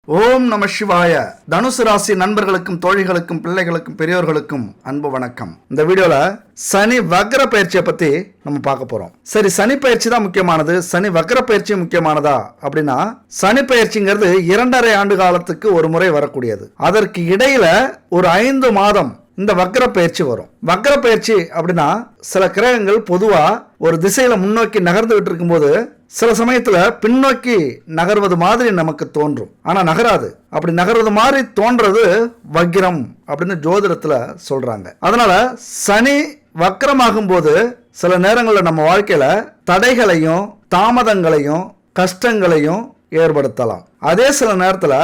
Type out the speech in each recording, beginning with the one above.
ஓம் நம சிவாய. தனுசு ராசி நண்பர்களுக்கும் தோழிகளுக்கும் பிள்ளைகளுக்கும் பெரியோர்களுக்கும் அன்பு வணக்கம். இந்த வீடியோல சனி வக்ர பயிற்சியை பத்தி நம்ம பார்க்க போறோம். சரி, சனி பயிற்சி தான் முக்கியமானது, சனி வக்ர பயிற்சி முக்கியமானதா அப்படின்னா, சனி பயிற்சிங்கிறது 2.5 ஆண்டு காலத்துக்கு ஒரு முறை வரக்கூடியது. அதற்கு இடையில ஒரு 5 மாதம் இந்த வக்ர பயிற்சி வரும். வக்ர பயிற்சி அப்படின்னா, சில கிரகங்கள் பொதுவா ஒரு திசையில முன்னோக்கி நகர்ந்துகிட்டு இருக்கும்போது சில சமயத்துல பின்னோக்கி நகர்வது மாதிரி நமக்கு தோன்றும், ஆனா நகராது. அப்படி நகர்வது மாதிரி தோன்றது வக்ரம் அப்படின்னு ஜோதிடத்துல சொல்றாங்க. அதனால சனி வக்ரமாகும் போது சில நேரங்களில் நம்ம வாழ்க்கையில தடைகளையும் தாமதங்களையும் கஷ்டங்களையும் ஏற்படுத்தலாம். அதே சில நேரத்துல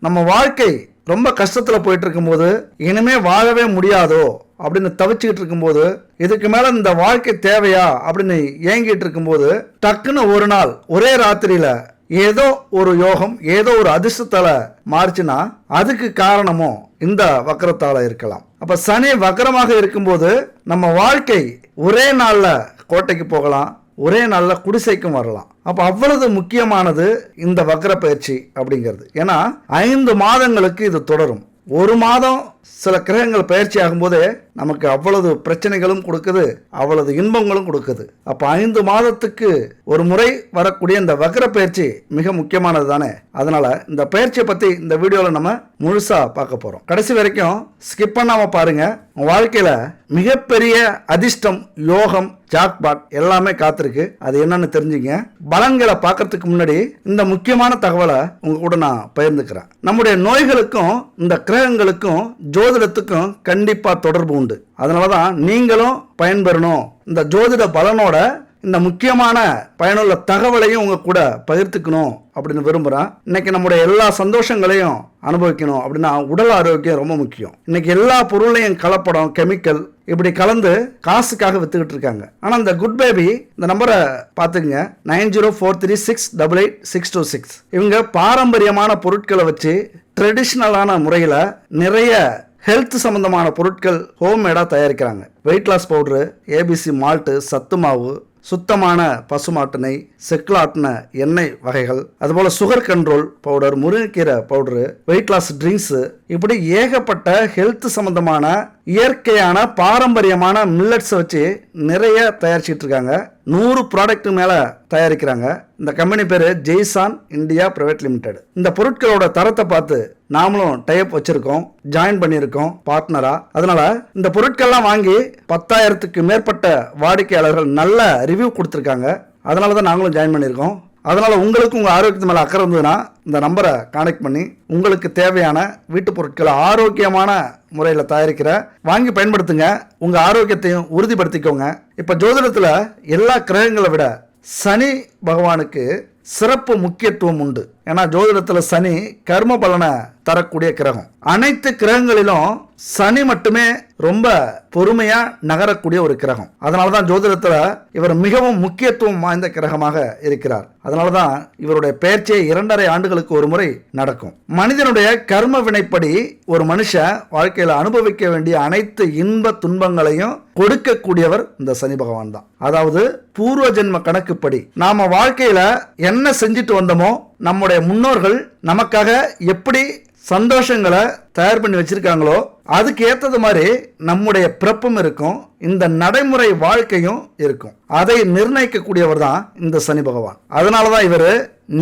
நம்ம வாழ்க்கை ரொம்ப கஷ்டத்துல போயிட்டு இருக்கும்போது இனிமே வாழவே முடியாதோ அப்படின்னு தவிச்சுக்கிட்டு இருக்கும்போது, இதுக்கு மேல இந்த வாழ்க்கை தேவையா அப்படின்னு ஏங்கிட்டு இருக்கும்போது, டக்குன்னு ஒரு நாள் ஒரே ராத்திரியில ஏதோ ஒரு யோகம் ஏதோ ஒரு அதிர்ஷ்டத்தால மாறுச்சுன்னா அதுக்கு காரணமும் இந்த வக்ரத்தால இருக்கலாம். அப்ப சனி வக்ரமாக இருக்கும்போது நம்ம வாழ்க்கை ஒரே நாள்ல கோட்டைக்கு போகலாம், ஒரே நாள்ல குடிசைக்கும் வரலாம். அப்ப அவ்வளவு முக்கியமானது இந்த வக்ர பயிற்சி அப்படிங்கிறது. ஏன்னா 5 மாதங்களுக்கு இது தொடரும். ஒரு மாதம் சில கிரகங்கள் பயிற்சி ஆகும்போது நமக்கு அவ்வளவு பிரச்சனைகளும் கொடுக்குது, அவ்வளவு இன்பங்களும் கொடுக்குது. அப்ப 5 மாதத்துக்கு ஒரு முறை வரக்கூடிய இந்த வக்ர பயிற்சி மிக முக்கியமானது தானே. அதனால இந்த பயிற்சியை பத்தி இந்த வீடியோல நம்ம முழுசா பார்க்க போறோம். கடைசி வரைக்கும் ஸ்கிப் பண்ணாம பாருங்க. உங்க வாழ்க்கையில மிகப்பெரிய அதிர்ஷ்டம், யோகம், ஜாக்பாட் எல்லாமே காத்திருக்கு. அது என்னன்னு தெரிஞ்சுங்க. பலன்களை பார்க்கறதுக்கு முன்னாடி இந்த முக்கியமான தகவலை உங்க கூட நான் பகிர்ந்துக்கிறேன். நம்முடைய நோய்களுக்கும் இந்த கிரகங்களுக்கும் ஜோதிடத்துக்கும் கண்டிப்பா தொடர்பு உண்டு. அதனாலதான் நீங்களும் பயன்பெறணும். இந்த ஜோதிட பலனோட இந்த முக்கியமான பயனுள்ள தகவலையும் உங்க கூட பகிர்ந்துக்கணும் அப்படின்னு விரும்புறேன். இன்னைக்கு நம்முடைய எல்லா சந்தோஷங்களையும் அனுபவிக்கணும் அப்படின்னா உடல் ஆரோக்கியம் ரொம்ப முக்கியம். இன்னைக்கு எல்லா பொருளையும் கலப்படம், கெமிக்கல் இப்படி கலந்து காசுக்காக வித்துக்கிட்டு இருக்காங்க. ஆனா இந்த குட் பேபி இந்த நம்பரை பார்த்துங்க, 9043688626. இவங்க பாரம்பரியமான பொருட்களை வச்சு ட்ரெடிஷ்னலான முறையில் நிறைய ஹெல்த் சம்பந்தமான பொருட்கள் ஹோம்மேடா தயாரிக்கிறாங்க. Weight loss powder, ABC malt, சத்து மாவு, சுத்தமான பசுமாட்டு நெய், செக்குலாட்டின எண்ணெய் வகைகள், அதுபோல சுகர் கண்ட்ரோல் பவுடர், முருங்கைக்கீரை பவுடரு, வெயிட் லாஸ் ட்ரிங்க்ஸு, இப்படி ஏகப்பட்ட ஹெல்த் சம்பந்தமான இயற்கையான பாரம்பரியமான மில்லட்ஸை வச்சு நிறைய தயாரிச்சுட்டு இருக்காங்க. 100 ப்ராடக்ட் மேல தயாரிக்கிறாங்க. இந்த கம்பெனி பேரு ஜெய்சான் இந்தியா பிரைவேட் லிமிடெட். இந்த பொருட்களோட தரத்தை பார்த்து நாமளும் டைப் வச்சிருக்கோம், ஜாயின் பண்ணியிருக்கோம் பார்ட்னரா. அதனால இந்த பொருட்கள்லாம் வாங்கி 10,000க்கு மேற்பட்ட வாடிக்கையாளர்கள் நல்ல ரிவ்யூ கொடுத்துருக்காங்க. அதனால தான் நாங்களும் ஜாயின் பண்ணியிருக்கோம். அதனால் உங்களுக்கு உங்கள் ஆரோக்கியத்து மேலே அக்கறை இருந்ததுன்னா இந்த நம்பரை கான்டெக்ட் பண்ணி உங்களுக்கு தேவையான வீட்டு பொருட்களை ஆரோக்கியமான முறையில் தயாரிக்கிற வாங்கி பயன்படுத்துங்க. உங்கள் ஆரோக்கியத்தையும் உறுதிப்படுத்திக்கோங்க. இப்போ ஜோதிடத்தில் எல்லா கிரகங்களை விட சனி பகவானுக்கு சிறப்பு முக்கியத்துவம் உண்டு. ஏன்னா ஜோதிடத்தில் சனி கர்ம பலனை தரக்கூடிய கிரகம். அனைத்து கிரகங்களிலும் சனி மட்டுமே ரொம்ப பொறுமையா நகரக்கூடிய ஒரு கிரகம். அதனாலதான் ஜோதிடத்துல இவர் மிகவும் முக்கியத்துவம் வாய்ந்த கிரகமாக இருக்கிறார். அதனாலதான் இவருடைய பெயர்ச்சியை 2.5 ஆண்டுகளுக்கு ஒரு முறை நடக்கும். மனிதனுடைய கர்ம வினைப்படி ஒரு மனுஷன் வாழ்க்கையில அனுபவிக்க வேண்டிய அனைத்து இன்ப துன்பங்களையும் கொடுக்கக்கூடியவர் இந்த சனி பகவான் தான். அதாவது பூர்வ ஜென்ம கணக்குப்படி நாம வாழ்க்கையில என்ன செஞ்சுட்டு வந்தோமோ, நம்முடைய முன்னோர்கள் நமக்காக எப்படி சந்தோஷங்களை தயார் பண்ணி வச்சிருக்காங்களோ அதுக்கு ஏற்றது மாதிரி நம்முடைய பிறப்பும் இருக்கும், இந்த நடைமுறை வாழ்க்கையும் இருக்கும். அதை நிர்ணயிக்கக்கூடியவர் தான் இந்த சனி பகவான். அதனாலதான் இவர்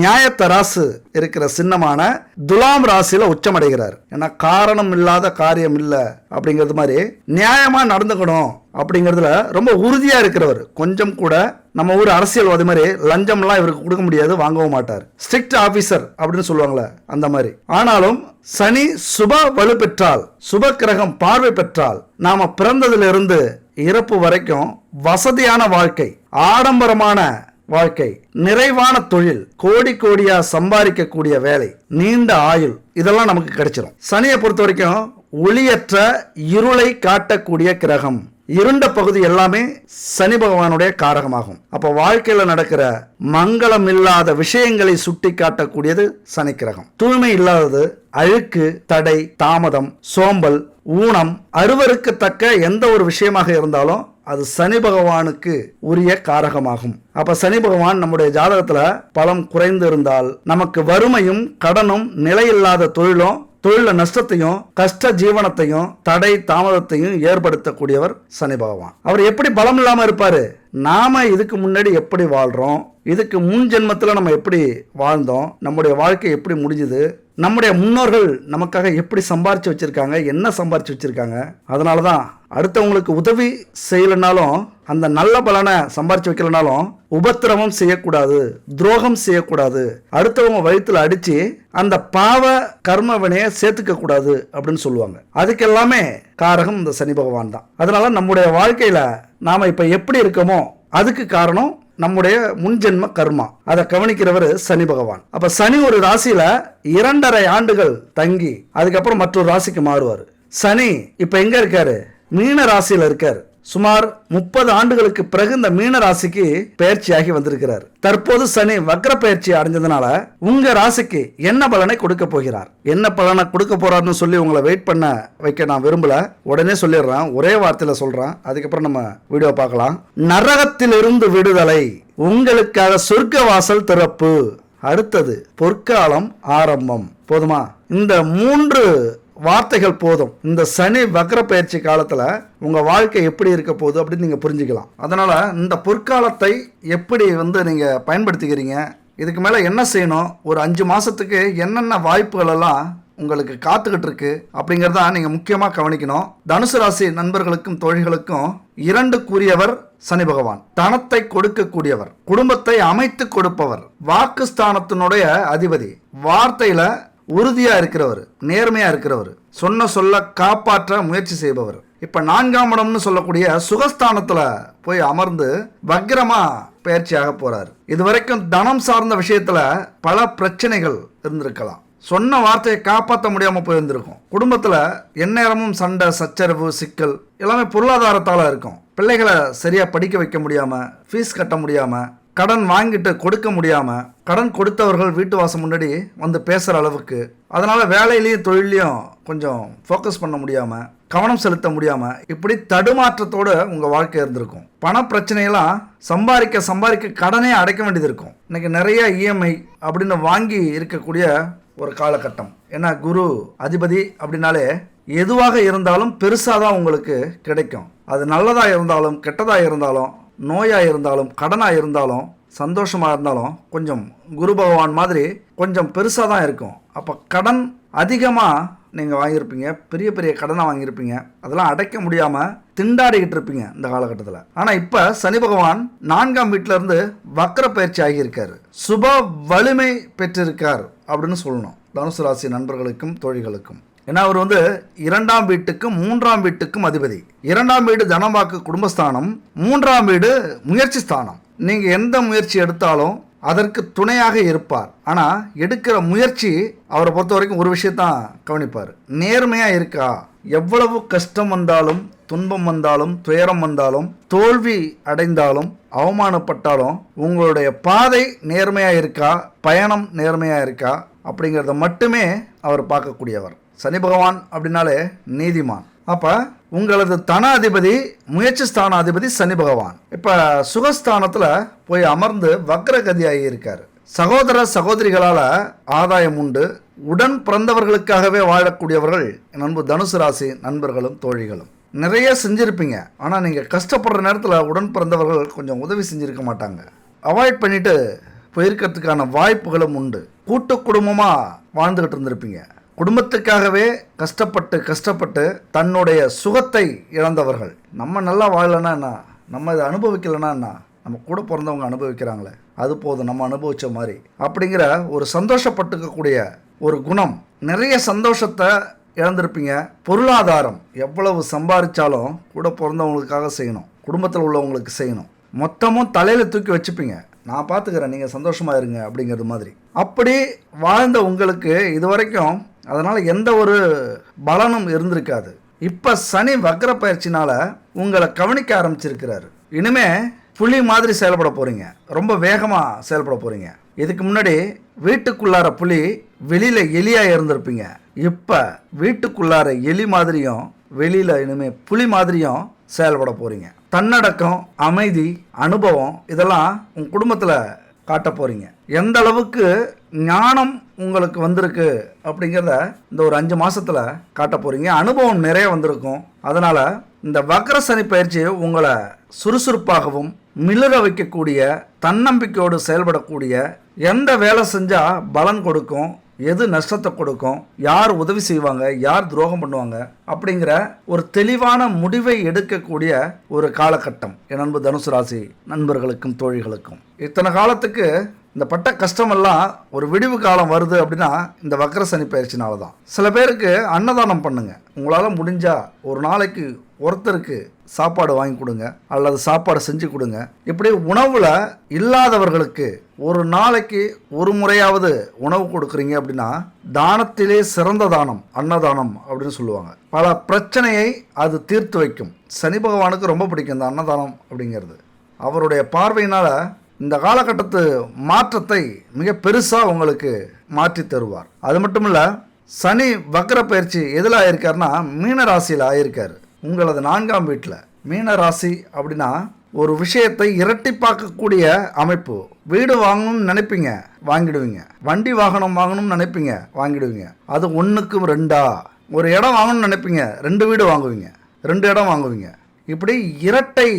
நியாயத்தராசு இருக்கிற சின்னமான துலாம் ராசியில உச்சமடைகிறார். ஏன்னா காரணம் இல்லாத காரியம் இல்லை அப்படிங்கிறது மாதிரி நியாயமா நடந்துக்கணும் அப்படிங்கிறதுல ரொம்ப உறுதியா இருக்கிறவர். கொஞ்சம் கூட நம்ம ஊர் அரசியல்வாதி மாதிரி லஞ்சம்லாம் இவருக்கு கொடுக்க முடியாது, வாங்கவும் மாட்டார். ஸ்ட்ரிக்ட் ஆபீசர் அப்படின்னு சொல்லுவாங்களே அந்த மாதிரி. ஆனாலும் சனி சுப வலு பெற்றால், சுப கிரகம் பார்வை பெற்றால், நாம பிறந்ததிலிருந்து இறப்பு வரைக்கும் வசதியான வாழ்க்கை, ஆடம்பரமான வாழ்க்கை, நிறைவான தொழில், கோடி கோடியா சம்பாதிக்கக்கூடிய வேலை, நீண்ட ஆயுள், இதெல்லாம் நமக்கு கிடைச்சிடும். சனியை பொறுத்த வரைக்கும் ஒளியற்ற இருளை காட்டக்கூடிய கிரகம். இருண்ட பகுதி எல்லாமே சனி பகவானுடைய காரகமாகும். அப்ப வாழ்க்கையில நடக்கிற மங்களம் இல்லாத விஷயங்களை சுட்டி காட்டக்கூடியது சனி கிரகம். தூய்மை இல்லாதது, அழுக்கு, தடை, தாமதம், சோம்பல், ஊனம், அருவருக்கத்தக்க எந்த ஒரு விஷயமாக இருந்தாலும் அது சனி பகவானுக்கு உரிய காரகமாகும். அப்ப சனி பகவான் நம்முடைய ஜாதகத்துல பலம் குறைந்து இருந்தால் நமக்கு வறுமையும் கடனும் நிலையில்லாத தொழில நஷ்டத்தையும் கஷ்ட ஜீவனத்தையும் தடை தாமதத்தையும் ஏற்படுத்தக்கூடியவர் சனி பகவான். அவர் எப்படி பலம் இல்லாம இருப்பாரு? நாம இதுக்கு முன்னாடி எப்படி வாழ்றோம், இதுக்கு முன் ஜென்மத்தில் நம்ம எப்படி வாழ்ந்தோம், நம்முடைய வாழ்க்கை எப்படி முடிஞ்சுது, நம்முடைய முன்னோர்கள் நமக்காக எப்படி சம்பாரிச்சு வச்சிருக்காங்க, என்ன சம்பாரிச்சு வச்சிருக்காங்க. அதனால தான் அடுத்தவங்களுக்கு உதவி செய்யலைனாலும், அந்த நல்ல பலனை சம்பாரிச்சு வைக்கலனாலும் உபத்திரவம் செய்யக்கூடாது, துரோகம் செய்யக்கூடாது, அடுத்தவங்க வயிற்றுல அடிச்சு அந்த பாவ கர்ம வினையை சேர்த்துக்க கூடாது அப்படின்னு சொல்லுவாங்க. அதுக்கு எல்லாமே காரகம் இந்த சனி பகவான் தான். அதனால நம்முடைய வாழ்க்கையில நாம இப்ப எப்படி இருக்கோமோ அதுக்கு காரணம் நம்முடைய முன்ஜென்ம கர்மா. அதை கவனிக்கிறவர் சனி பகவான். அப்ப சனி ஒரு ராசியில 2.5 ஆண்டுகள் தங்கி அதுக்கப்புறம் மற்றொரு ராசிக்கு மாறுவார். சனி இப்ப எங்க இருக்காரு? மீன ராசியில இருக்காரு. சுமார் 30 ஆண்டுகளுக்கு பிறகு இந்த மீன ராசிக்கு பயிற்சியாகி வந்திருக்கிறார். தற்போது சனி வக்ர பயிற்சி அடைஞ்சதுனால உங்க ராசிக்கு என்ன பலனை கொடுக்க போகிறார், என்ன பலனை கொடுக்க போறாருன்னு சொல்லி உங்களை வெயிட் பண்ண வைக்க நான் விரும்பல. உடனே சொல்லிடுறேன், ஒரே வார்த்தையில சொல்றேன், அதுக்கப்புறம் நம்ம வீடியோ பார்க்கலாம். நரகத்திலிருந்து விடுதலை, உங்களுக்காக சொர்க்க வாசல் திறப்பு, அடுத்தது பொற்காலம் ஆரம்பம். போதுமா? இந்த 3 வார்த்தைகள் போதும். இந்த சனி வக்ர பயிற்சி காலத்துல உங்க வாழ்க்கை எப்படி இருக்க போகுது அப்படின்னு நீங்க புரிஞ்சுக்கலாம். அதனால இந்த பொற்காலத்தை எப்படி நீங்க பயன்படுத்திக்கிறீங்க, இதுக்கு மேல என்ன செய்யணும், ஒரு 5 மாசத்துக்கு என்னென்ன வாய்ப்புகள் எல்லாம் உங்களுக்கு காத்துக்கிட்டு இருக்கு அப்படிங்கறத நீங்க முக்கியமா கவனிக்கணும். தனுசு ராசி நண்பர்களுக்கும் தோழிகளுக்கும் 2 கூறியவர் சனி பகவான். தனத்தை கொடுக்கக்கூடியவர், குடும்பத்தை அமைத்து கொடுப்பவர், வாக்குஸ்தானத்தினுடைய அதிபதி, வார்த்தையில உறுதியா இருக்கிறவர், நேர்மையா இருக்கிறவர், சொன்ன சொல்ல காப்பாற்ற முயற்சி செய்பவர். இப்ப 4ஆம் இடம்னு சொல்லக்கூடிய சுகஸ்தானத்துல போய் அமர்ந்து வக்ரமா பயிற்சியாக போறார். இதுவரைக்கும் தனம் சார்ந்த விஷயத்துல பல பிரச்சனைகள் இருந்திருக்கலாம். சொன்ன வார்த்தையை காப்பாற்ற முடியாம போயிருந்திருக்கும். குடும்பத்துல எந்நேரமும் சண்டை, சச்சரவு, சிக்கல் எல்லாமே பொருளாதாரத்தால இருக்கும். பிள்ளைகளை சரியா படிக்க வைக்க முடியாம, ஃபீஸ் கட்ட முடியாம, கடன் வாங்கிட்டு கொடுக்க முடியாம, கடன் கொடுத்தவர்கள் வீட்டு வாசம் முன்னாடி வந்து பேசுற அளவுக்கு, அதனால வேலையிலையும் தொழிலையும் கொஞ்சம் ஃபோக்கஸ் பண்ண முடியாம, கவனம் செலுத்த முடியாம, இப்படி தடுமாற்றத்தோட உங்க வாழ்க்கை இருந்திருக்கும். பண பிரச்சனையெல்லாம் சம்பாதிக்க கடனே அடைக்க வேண்டியது இருக்கும். இன்னைக்கு நிறைய இஎம்ஐ அப்படின்னு வாங்கி இருக்கக்கூடிய ஒரு காலகட்டம். ஏன்னா குரு அதிபதி அப்படின்னாலே எதுவாக இருந்தாலும் பெருசாதான் உங்களுக்கு கிடைக்கும். அது நல்லதா இருந்தாலும் கெட்டதா இருந்தாலும், நோயா இருந்தாலும் கடனா இருந்தாலும் சந்தோஷமா இருந்தாலும் கொஞ்சம் குரு பகவான் மாதிரி கொஞ்சம் பெருசாக தான் இருக்கும். அப்போ கடன் அதிகமாக நீங்கள் வாங்கியிருப்பீங்க, பெரிய பெரிய கடனை வாங்கியிருப்பீங்க, அதெல்லாம் அடைக்க முடியாமல் திண்டாடிக்கிட்டு இருப்பீங்க இந்த காலகட்டத்தில். ஆனால் இப்போ சனி பகவான் 4ஆம் வீட்டிலேருந்து வக்ர பயிற்சி ஆகியிருக்காரு, சுப வலிமை பெற்றிருக்கார் அப்படின்னு சொல்லணும் தனுசு ராசி நண்பர்களுக்கும் தோழிகளுக்கும். ஏன்னா அவர் 2ஆம் வீட்டுக்கும் 3ஆம் வீட்டுக்கும் அதிபதி. 2ஆம் வீடு தனவாக்கு குடும்பஸ்தானம், 3ஆம் வீடு முயற்சி ஸ்தானம். நீங்க எந்த முயற்சி எடுத்தாலும் அதற்கு துணையாக இருப்பார். ஆனா எடுக்கிற முயற்சி அவரை பொறுத்த வரைக்கும் ஒரு விஷயத்தான் கவனிப்பார், நேர்மையா இருக்கா. எவ்வளவு கஷ்டம் வந்தாலும், துன்பம் வந்தாலும், துயரம் வந்தாலும், தோல்வி அடைந்தாலும், அவமானப்பட்டாலும் உங்களுடைய பாதை நேர்மையா இருக்கா, பயணம் நேர்மையா இருக்கா அப்படிங்கிறத மட்டுமே அவர் பார்க்கக்கூடியவர். சனி பகவான் அப்படின்னாலே நீதிமான். அப்ப உங்களது தன அதிபதி முயற்சி ஸ்தான அதிபதி சனி பகவான் இப்ப சுகஸ்தானத்துல போய் அமர்ந்து வக்ரகதியாகி இருக்காரு. சகோதர சகோதரிகளால ஆதாயம் உண்டு. உடன் பிறந்தவர்களுக்காகவே வாழக்கூடியவர்கள் நண்பு தனுசு ராசி நண்பர்களும் தோழிகளும் நிறைய செஞ்சிருப்பீங்க. ஆனா நீங்க கஷ்டப்படுற நேரத்துல உடன் பிறந்தவர்கள் கொஞ்சம் உதவி செஞ்சிருக்க மாட்டாங்க, அவாய்ட் பண்ணிட்டு போயிருக்கிறதுக்கான வாய்ப்புகளும் உண்டு. கூட்டு குடும்பமா வாழ்ந்துகிட்டு இருந்திருப்பீங்க. குடும்பத்துக்காகவே கஷ்டப்பட்டு தன்னுடைய சுகத்தை இழந்தவர்கள். நம்ம நல்லா வாழலைன்னா என்ன, நம்ம இதை அனுபவிக்கலைன்னா என்ன, நம்ம கூட பிறந்தவங்க அனுபவிக்கிறாங்களே அது போதும், நம்ம அனுபவிச்ச மாதிரி அப்படிங்கிற ஒரு சந்தோஷப்பட்டுக்கக்கூடிய ஒரு குணம். நிறைய சந்தோஷத்தை இழந்திருப்பீங்க. பொருளாதாரம் எவ்வளவு சம்பாதிச்சாலும் கூட பிறந்தவங்களுக்காக செய்யணும், குடும்பத்தில் உள்ளவங்களுக்கு செய்யணும். மொத்தமும் தலையில் தூக்கி வச்சுப்பீங்க, நான் பார்த்துக்கிறேன் நீங்கள் சந்தோஷமாக இருங்க அப்படிங்கிறது மாதிரி. அப்படி வாழ்ந்த உங்களுக்கு இது வரைக்கும் அதனால் எந்த ஒரு பலனும் இருந்திருக்காது. இப்போ சனி வக்ர பயிற்சினால உங்களை கவனிக்க ஆரம்பிச்சிருக்கிறாரு. இனிமே புலி மாதிரி செயல்பட போகிறீங்க, ரொம்ப வேகமாக செயல்பட போகிறீங்க. இதுக்கு முன்னாடி வீட்டுக்குள்ளார புலி வெளியில் எலியாக இருந்திருப்பீங்க. இப்போ வீட்டுக்குள்ளார எலி மாதிரியும் வெளியில் இனிமேல் புலி மாதிரியும் செயல்பட போகிறீங்க. தன்னடக்கம், அமைதி, அனுபவம் இதெல்லாம் உங்கள் குடும்பத்தில் காட்ட போகிறீங்க. எந்த அளவுக்கு ஞானம் உங்களுக்கு வந்திருக்கு அப்படிங்கிறத இந்த ஒரு 5 மாதத்தில் காட்ட போகிறீங்க. அனுபவம் நிறைய வந்திருக்கும். அதனால் இந்த வக்ர சனி பயிற்சி உங்களை சுறுசுறுப்பாகவும் மிளற வைக்கக்கூடிய, தன்னம்பிக்கையோடு செயல்படக்கூடிய, எந்த வேலை செஞ்சால் பலன் கொடுக்கும், எது நஷ்டத்தை கொடுக்கும், யார் உதவி செய்வாங்க, யார் துரோகம் பண்ணுவாங்க அப்படிங்கிற ஒரு தெளிவான முடிவை எடுக்கக்கூடிய ஒரு காலகட்டம் என் அன்பு தனுசு ராசி நண்பர்களுக்கும் தோழிகளுக்கும். இத்தனை காலத்துக்கு இந்த பட்ட கஷ்டமெல்லாம் ஒரு விடிவு காலம் வருது அப்படின்னா இந்த வக்ர சனி பயிற்சினால தான். சில பேருக்கு அன்னதானம் பண்ணுங்க. உங்களால் முடிஞ்சா ஒரு நாளைக்கு ஒருத்தருக்கு சாப்பாடு வாங்கி கொடுங்க, அல்லது சாப்பாடு செஞ்சு கொடுங்க. இப்படி உணவில் இல்லாதவர்களுக்கு ஒரு நாளைக்கு ஒரு முறையாவது உணவு கொடுக்குறீங்க அப்படின்னா தானத்திலே சிறந்த தானம் அன்னதானம் அப்படின்னு சொல்லுவாங்க. பல பிரச்சனையை அது தீர்த்து வைக்கும். சனி பகவானுக்கு ரொம்ப பிடிக்கும் இந்த அன்னதானம் அப்படிங்கிறது. அவருடைய பார்வையினால் இந்த காலகட்டத்து மாற்றத்தை மிக பெருசாக உங்களுக்கு மாற்றி தருவார். அது மட்டும் இல்லை, சனி வக்ர பயிற்சி எதில் ஆயிருக்காருன்னா மீன ராசியில் ஆயிருக்காரு. உங்களது 4ஆம் வீட்டில். மீன ராசி அப்படின்னா ஒரு விஷயத்தை இரட்டிப்பாக்கக்கூடிய அமைப்பு. வீடு வாங்கணும்னு நினைப்பீங்க, வாங்கிடுவீங்க. வண்டி வாகனம் வாங்கணும்னு நினைப்பீங்க, வாங்கிடுவீங்க. அது 1க்கு 2. ஒரு இடம் வாங்கணும்னு நினைப்பீங்க, 2 வீடு வாங்குவீங்க, 2 இடம் வாங்குவீங்க. இப்படி இரட்டை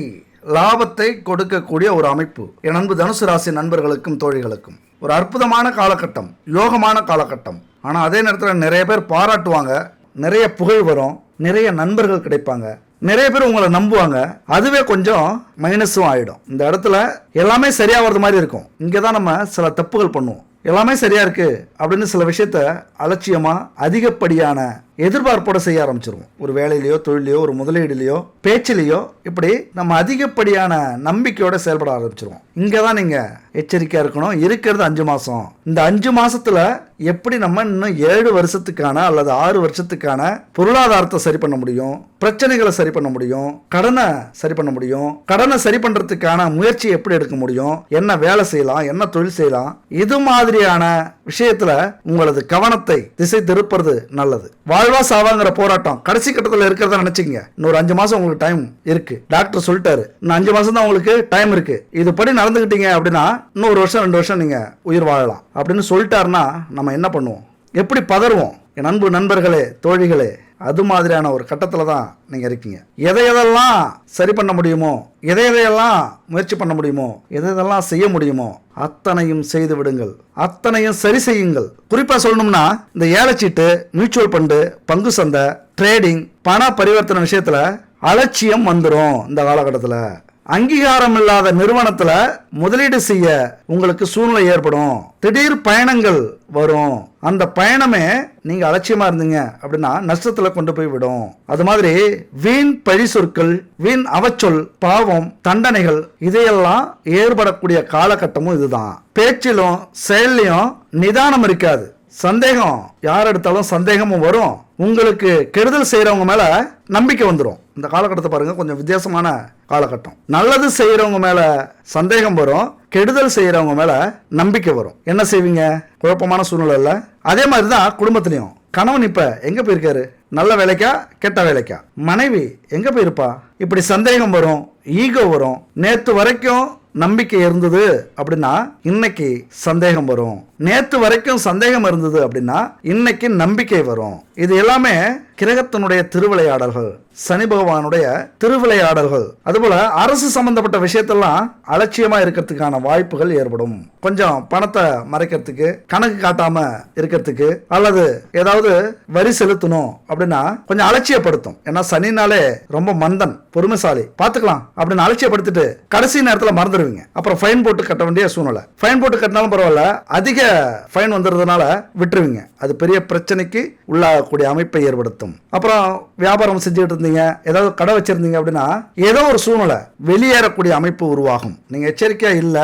லாபத்தை கொடுக்கக்கூடிய ஒரு அமைப்பு என் அன்பு தனுசு ராசி நண்பர்களுக்கும் தோழிகளுக்கும். ஒரு அற்புதமான காலகட்டம், யோகமான காலகட்டம். ஆனால் அதே நேரத்தில் நிறைய பேர் பாராட்டுவாங்க, நிறைய புகழ் வரும், நிறைய நண்பர்கள் கிடைப்பாங்க, நிறைய பேர் உங்களை நம்புவாங்க. அதுவே கொஞ்சம் மைனஸும் ஆகிடும். இந்த இடத்துல எல்லாமே சரியாகிறது மாதிரி இருக்கும். இங்கே தான் நம்ம சில தப்புகள் பண்ணுவோம். எல்லாமே சரியா இருக்கு அப்படின்னு சில விஷயத்த அலட்சியமா அதிகப்படியான எதிர்பார்ப்போட செய்ய ஆரம்பிச்சிருவோம். ஒரு வேலையிலையோ, தொழிலையோ, ஒரு முதலீடுலையோ, பேச்சிலையோ இப்படி நம்ம அதிகப்படியான நம்பிக்கையோட செயல்பட ஆரம்பிச்சிருவோம். இங்கே தான் நீங்கள் எச்சரிக்கையாக இருக்கணும். இருக்கிறது 5 மாதம். இந்த 5 மாதத்தில் எப்படி நம்ம இன்னும் 7 வருஷத்துக்கான அல்லது 6 வருஷத்துக்கான பொருளாதாரத்தை சரி பண்ண முடியும், பிரச்சனைகளை சரி பண்ண முடியும், கடனை சரி பண்ண முடியும், கடனை சரி பண்ணுறதுக்கான முயற்சி எப்படி எடுக்க முடியும், என்ன வேலை செய்யலாம், என்ன தொழில் செய்யலாம், இது மாதிரியான விஷயத்தில் உங்களது கவனத்தை திசை திருப்புறது நல்லது. வாழ்வா சாவாங்கிற போராட்டம் கடைசி கட்டத்தில் இருக்கிறத நினைச்சிங்க. இன்னொரு 5 மாசம் உங்களுக்கு டைம் இருக்கு. டாக்டர் சொல்லிட்டாரு, இன்னும் 5 மாசம் தான் உங்களுக்கு டைம் இருக்கு. இது படி நடந்துக்கிட்டீங்க அப்படின்னா இன்னும் 1 வருஷம் 2 வருஷம் நீங்க உயிர் வாழலாம் அப்படின்னு சொல்லிட்டாருன்னா நம்ம என்ன பண்ணுவோம்? எப்படி பதறுவோம்? என் அன்பு நண்பர்களே, தோழிகளே, அது மாதிரியான ஒரு கட்டத்தில் தான் நீங்கள் இருக்கீங்க. எதையெல்லாம் சரி பண்ண முடியுமோ, எதையெல்லாம் முயற்சி பண்ண முடியுமோ, எதையெல்லாம் செய்ய முடியுமோ அத்தனையும் செய்து விடுங்கள், அத்தனையும் சரி செய்யுங்கள். குறிப்பாக சொல்லணும்னா இந்த ஏலச்சீட்டு, மியூச்சுவல் ஃபண்டு, பங்கு சந்தை, ட்ரேடிங், பண பரிவர்த்தனை விஷயத்தில் அலட்சியம் வந்துடும். இந்த காலகட்டத்தில் அங்கீகாரம் இல்லாத நிறுவனத்துல முதலீடு செய்ய உங்களுக்கு சூழ்நிலை ஏற்படும். திடீர் பயணங்கள் வரும். அந்த பயணமே நீங்க அலட்சியமா இருந்தீங்க அப்படின்னா நஷ்டத்துல கொண்டு போய் விடும். அது மாதிரி வீண் பழி சொற்கள், வீண் அவச்சொல், பாவம், தண்டனைகள் இதையெல்லாம் ஏற்படக்கூடிய காலகட்டமும் இதுதான். பேச்சிலும் செயல்லையும் நிதானம் இருக்காது. சந்தேகம், யார் எடுத்தாலும் சந்தேகமும் வரும். உங்களுக்கு கெடுதல் செய்யறவங்க மேல நம்பிக்கை வந்துடும். இந்த காலகட்டத்தை பாருங்க, கொஞ்சம் வித்தியாசமான காலகட்டம். நல்லது செய்யறவங்க மேல சந்தேகம் வரும், கெடுதல் செய்யறவங்க மேல நம்பிக்கை வரும். என்ன செய்வீங்க? குழப்பமான சூழ்நிலை இல்ல. அதே மாதிரிதான் குடும்பத்திலையும். கணவன் இப்ப எங்க போயிருக்காரு? நல்ல வேலைக்கா, கெட்ட வேலைக்கா? மனைவி எங்க போயிருப்பா? இப்படி சந்தேகம் வரும், ஈகோ வரும். நேத்து வரைக்கும் நம்பிக்கை இருந்தது அப்படின்னா இன்னைக்கு சந்தேகம் வரும். நேத்து வரைக்கும் சந்தேகம் இருந்தது அப்படின்னா இன்னைக்கு நம்பிக்கை வரும். இது எல்லாமே கிரகத்தினுடைய திருவிளையாடல்கள், சனி பகவானுடைய திருவிளையாடல்கள். அதுபோல அரசு சம்பந்தப்பட்ட விஷயத்தெல்லாம் அலட்சியமா இருக்கிறதுக்கான வாய்ப்புகள் ஏற்படும். கொஞ்சம் பணத்தை மறைக்கிறதுக்கு, கணக்கு காட்டாம இருக்கிறதுக்கு, அல்லது ஏதாவது வரி செலுத்தணும் அப்படின்னா கொஞ்சம் அலட்சியப்படுத்தும். ஏன்னா சனினாலே ரொம்ப மந்தன், பொறுமைசாலி, பாத்துக்கலாம் அப்படின்னு அலட்சியப்படுத்திட்டு கடைசி நேரத்தில் மறந்துடுவீங்க. அப்புறம் ஃபைன் போட்டு கட்ட வேண்டிய சூழ்நிலை. ஃபைன் போட்டு கட்டினாலும் பரவாயில்ல, அதிக ஃபைன் வந்துடுறதுனால விட்டுருவீங்க. அது பெரிய பிரச்சனைக்கு உள்ளாகக்கூடிய அமைப்பை ஏற்படுத்தும். அப்புறம் வியாபாரம் செஞ்சுட்டு இருந்தீங்க, ஏதாவது கடை வச்சிருந்தீங்க அப்படின்னா ஏதோ ஒரு சூழ்நிலை வெளியேறக்கூடிய அமைப்பு உருவாகும். நீங்க எச்சரிக்கையா இல்ல,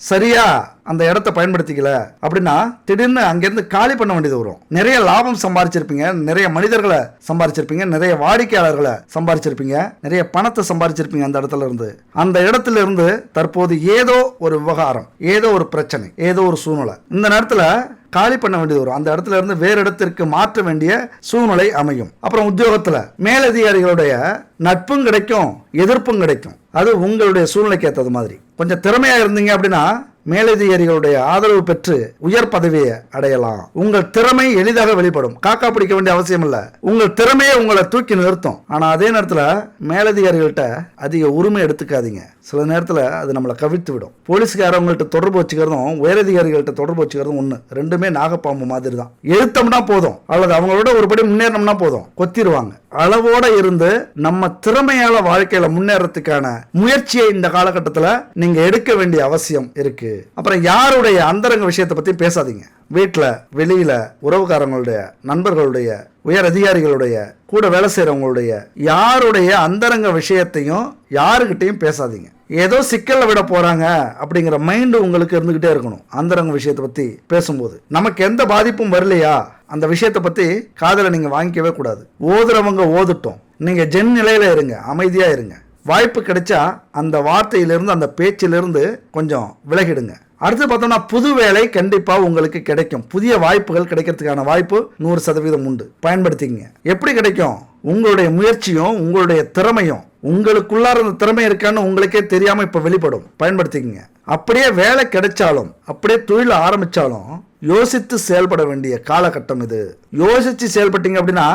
சரியா அந்த இடத்த பயன்படுத்திக்கல அப்படின்னா திடீர்னு அங்கிருந்து காலி பண்ண வேண்டியது வரும். நிறைய லாபம் சம்பாதிச்சிருப்பீங்க, நிறைய மனிதர்களை சம்பாதிச்சிருப்பீங்க, நிறைய வாடிக்கையாளர்களை சம்பாதிச்சிருப்பீங்க, நிறைய பணத்தை சம்பாதிச்சிருப்பீங்க. அந்த இடத்துல இருந்து தற்போது ஏதோ ஒரு விவகாரம், ஏதோ ஒரு பிரச்சனை, ஏதோ ஒரு சூழ்நிலை. இந்த நேரத்தில் காலி பண்ண வேண்டியது வரும். அந்த இடத்துல இருந்து வேறு இடத்திற்கு மாற்ற வேண்டிய சூழ்நிலை அமையும். அப்புறம் உத்தியோகத்துல மேலதிகாரிகளுடைய நட்பும் கிடைக்கும், எதிர்ப்பும் கிடைக்கும். அது உங்களுடைய சூழ்நிலைக்கு ஏற்றது மாதிரி. கொஞ்சம் திறமையா இருந்தீங்க அப்படின்னா மேலதிகாரிகளுடைய ஆதரவு பெற்று உயர் பதவியை அடையலாம். உங்கள் திறமை எளிதாக வெளிப்படும். காக்கா பிடிக்க வேண்டிய அவசியம் இல்ல. உங்கள் திறமையை உங்களை தூக்கி நிறுத்தும். ஆனா அதே நேரத்துல மேலதிகாரிகள்கிட்ட அதிக உரிமை எடுத்துக்காதீங்க. சில நேரத்தில் அது நம்மளை கவிழ்த்து விடும். போலீஸ்காரவங்கள்ட்ட தொடர்பு வச்சுக்கிறதும் உயரதிகாரிகள்கிட்ட தொடர்பு வச்சுக்கிறதும் ஒன்று, ரெண்டுமே நாகப்பாம்பு மாதிரி தான். எழுத்தோம்னா போதும், அல்லது அவங்களோட ஒருபடி முன்னேறணும்னா போதும், கொத்திடுவாங்க. அளவோட இருந்து நம்ம திறமையால வாழ்க்கையில முன்னேறதுக்கான முயற்சியை இந்த காலகட்டத்தில் நீங்க எடுக்க வேண்டிய அவசியம் இருக்கு. அப்புறம் யாருடைய அந்தரங்க விஷயத்தை பத்தி பேசாதீங்க. வீட்டில், வெளியில, உறவுக்காரங்களுடைய, நண்பர்களுடைய, உயர் அதிகாரிகளுடைய, கூட வேலை செய்யறவங்களுடைய யாருடைய அந்தரங்க விஷயத்தையும் யாருக்கிட்டையும் பேசாதீங்க. ஏதோ சிக்கல்ல விட போறாங்க அப்படிங்கிற மைண்டு உங்களுக்கு இருந்துகிட்டே இருக்கணும். அந்தரங்க விஷயத்தை பத்தி பேசும்போது நமக்கு எந்த பாதிப்பும் வரலையா அந்த விஷயத்தை பத்தி காதல நீங்க வாங்கிக்கவே கூடாது. ஓதுறவங்க ஓதுட்டோம், நீங்க ஜென் நிலையில இருங்க, அமைதியா இருங்க. வாய்ப்பு கிடைச்சா அந்த வார்த்தையிலிருந்து, அந்த பேச்சிலிருந்து கொஞ்சம் விலகிடுங்க. அடுத்து பார்த்தோம்னா புது வேலை கண்டிப்பா உங்களுக்கு கிடைக்கும். புதிய வாய்ப்புகள் கிடைக்கிறதுக்கான வாய்ப்பு 100% உண்டு. பயன்படுத்திக்கங்க. எப்படி கிடைக்கும்? உங்களுடைய முயற்சியும் உங்களுடைய திறமையும். உங்களுக்குள்ளார அந்த திறமை இருக்கான்னு உங்களுக்கே தெரியாம இப்ப வெளிப்படும். பயன்படுத்திக்கங்க. அப்படியே வேலை கிடைச்சாலும், அப்படியே தொழில் ஆரம்பிச்சாலும் யோசித்து செயல்பட வேண்டிய காலகட்டம் இது. யோசிச்சு செயல்பட்டீங்க அப்படின்னா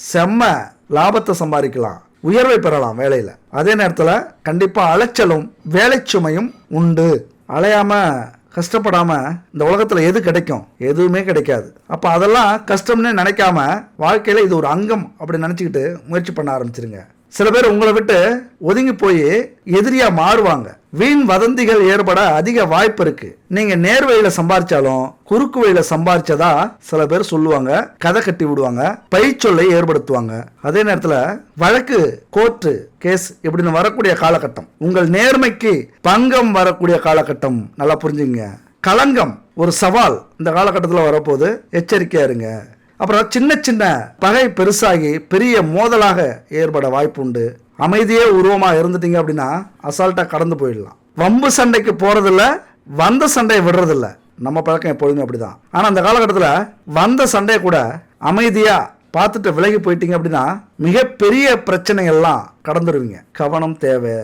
செம்ம லாபத்தை சம்பாதிக்கலாம், உயர்வை பெறலாம் வேலையில. அதே நேரத்தில் கண்டிப்பா அலைச்சலும் வேலை சுமையும் உண்டு. அலையாம கஷ்டப்படாம இந்த உலகத்துல எது கிடைக்கும்? எதுவுமே கிடைக்காது. அப்ப அதெல்லாம் கஷ்டம்னு நினைக்காம வாழ்க்கையில இது ஒரு அங்கம் அப்படி நினைச்சுக்கிட்டு முயற்சி பண்ண ஆரம்பிச்சிருங்க. சில பேர் உங்களை விட்டு ஒதுங்கி போய் எதிரியா மாறுவாங்க. வீண் வதந்திகள் ஏற்பட அதிக வாய்ப்பு இருக்கு. நீங்க நேர்வழியில சம்பாரிச்சாலும் குறுக்கு வழியில சம்பாரிச்சதா சில பேர் சொல்லுவாங்க, கதை கட்டி விடுவாங்க, பைச்சொல்லை ஏற்படுத்துவாங்க. அதே நேரத்துல வழக்கு, கோர்ட்டு கேஸ் இப்படின்னு வரக்கூடிய காலகட்டம், உங்கள் நேர்மைக்கு பங்கம் வரக்கூடிய காலகட்டம். நல்லா புரிஞ்சுங்க. களங்கம், ஒரு சவால் இந்த காலகட்டத்தில் வரப்போது, எச்சரிக்கையா இருங்க. அப்புறம் சின்ன சின்ன பகை பெருசாகி பெரிய மோதலாக ஏற்பட வாய்ப்பு உண்டு. அமைதியே உருவமா இருந்துட்டீங்க அப்படின்னா அசால்ட்டா கடந்து போயிடலாம். வம்பு சண்டைக்கு போறதில்ல, வந்த சண்டையை விடுறதில்ல. நம்ம பழக்கம் எப்பொழுதுமே அப்படிதான். ஆனா அந்த காலகட்டத்தில் வந்த சண்டையை கூட அமைதியா பார்த்துட்டு விலகி போயிட்டீங்க அப்படின்னா மிகப்பெரிய பிரச்சனைகள்லாம் கடந்துருவீங்க. கவனம் தேவை.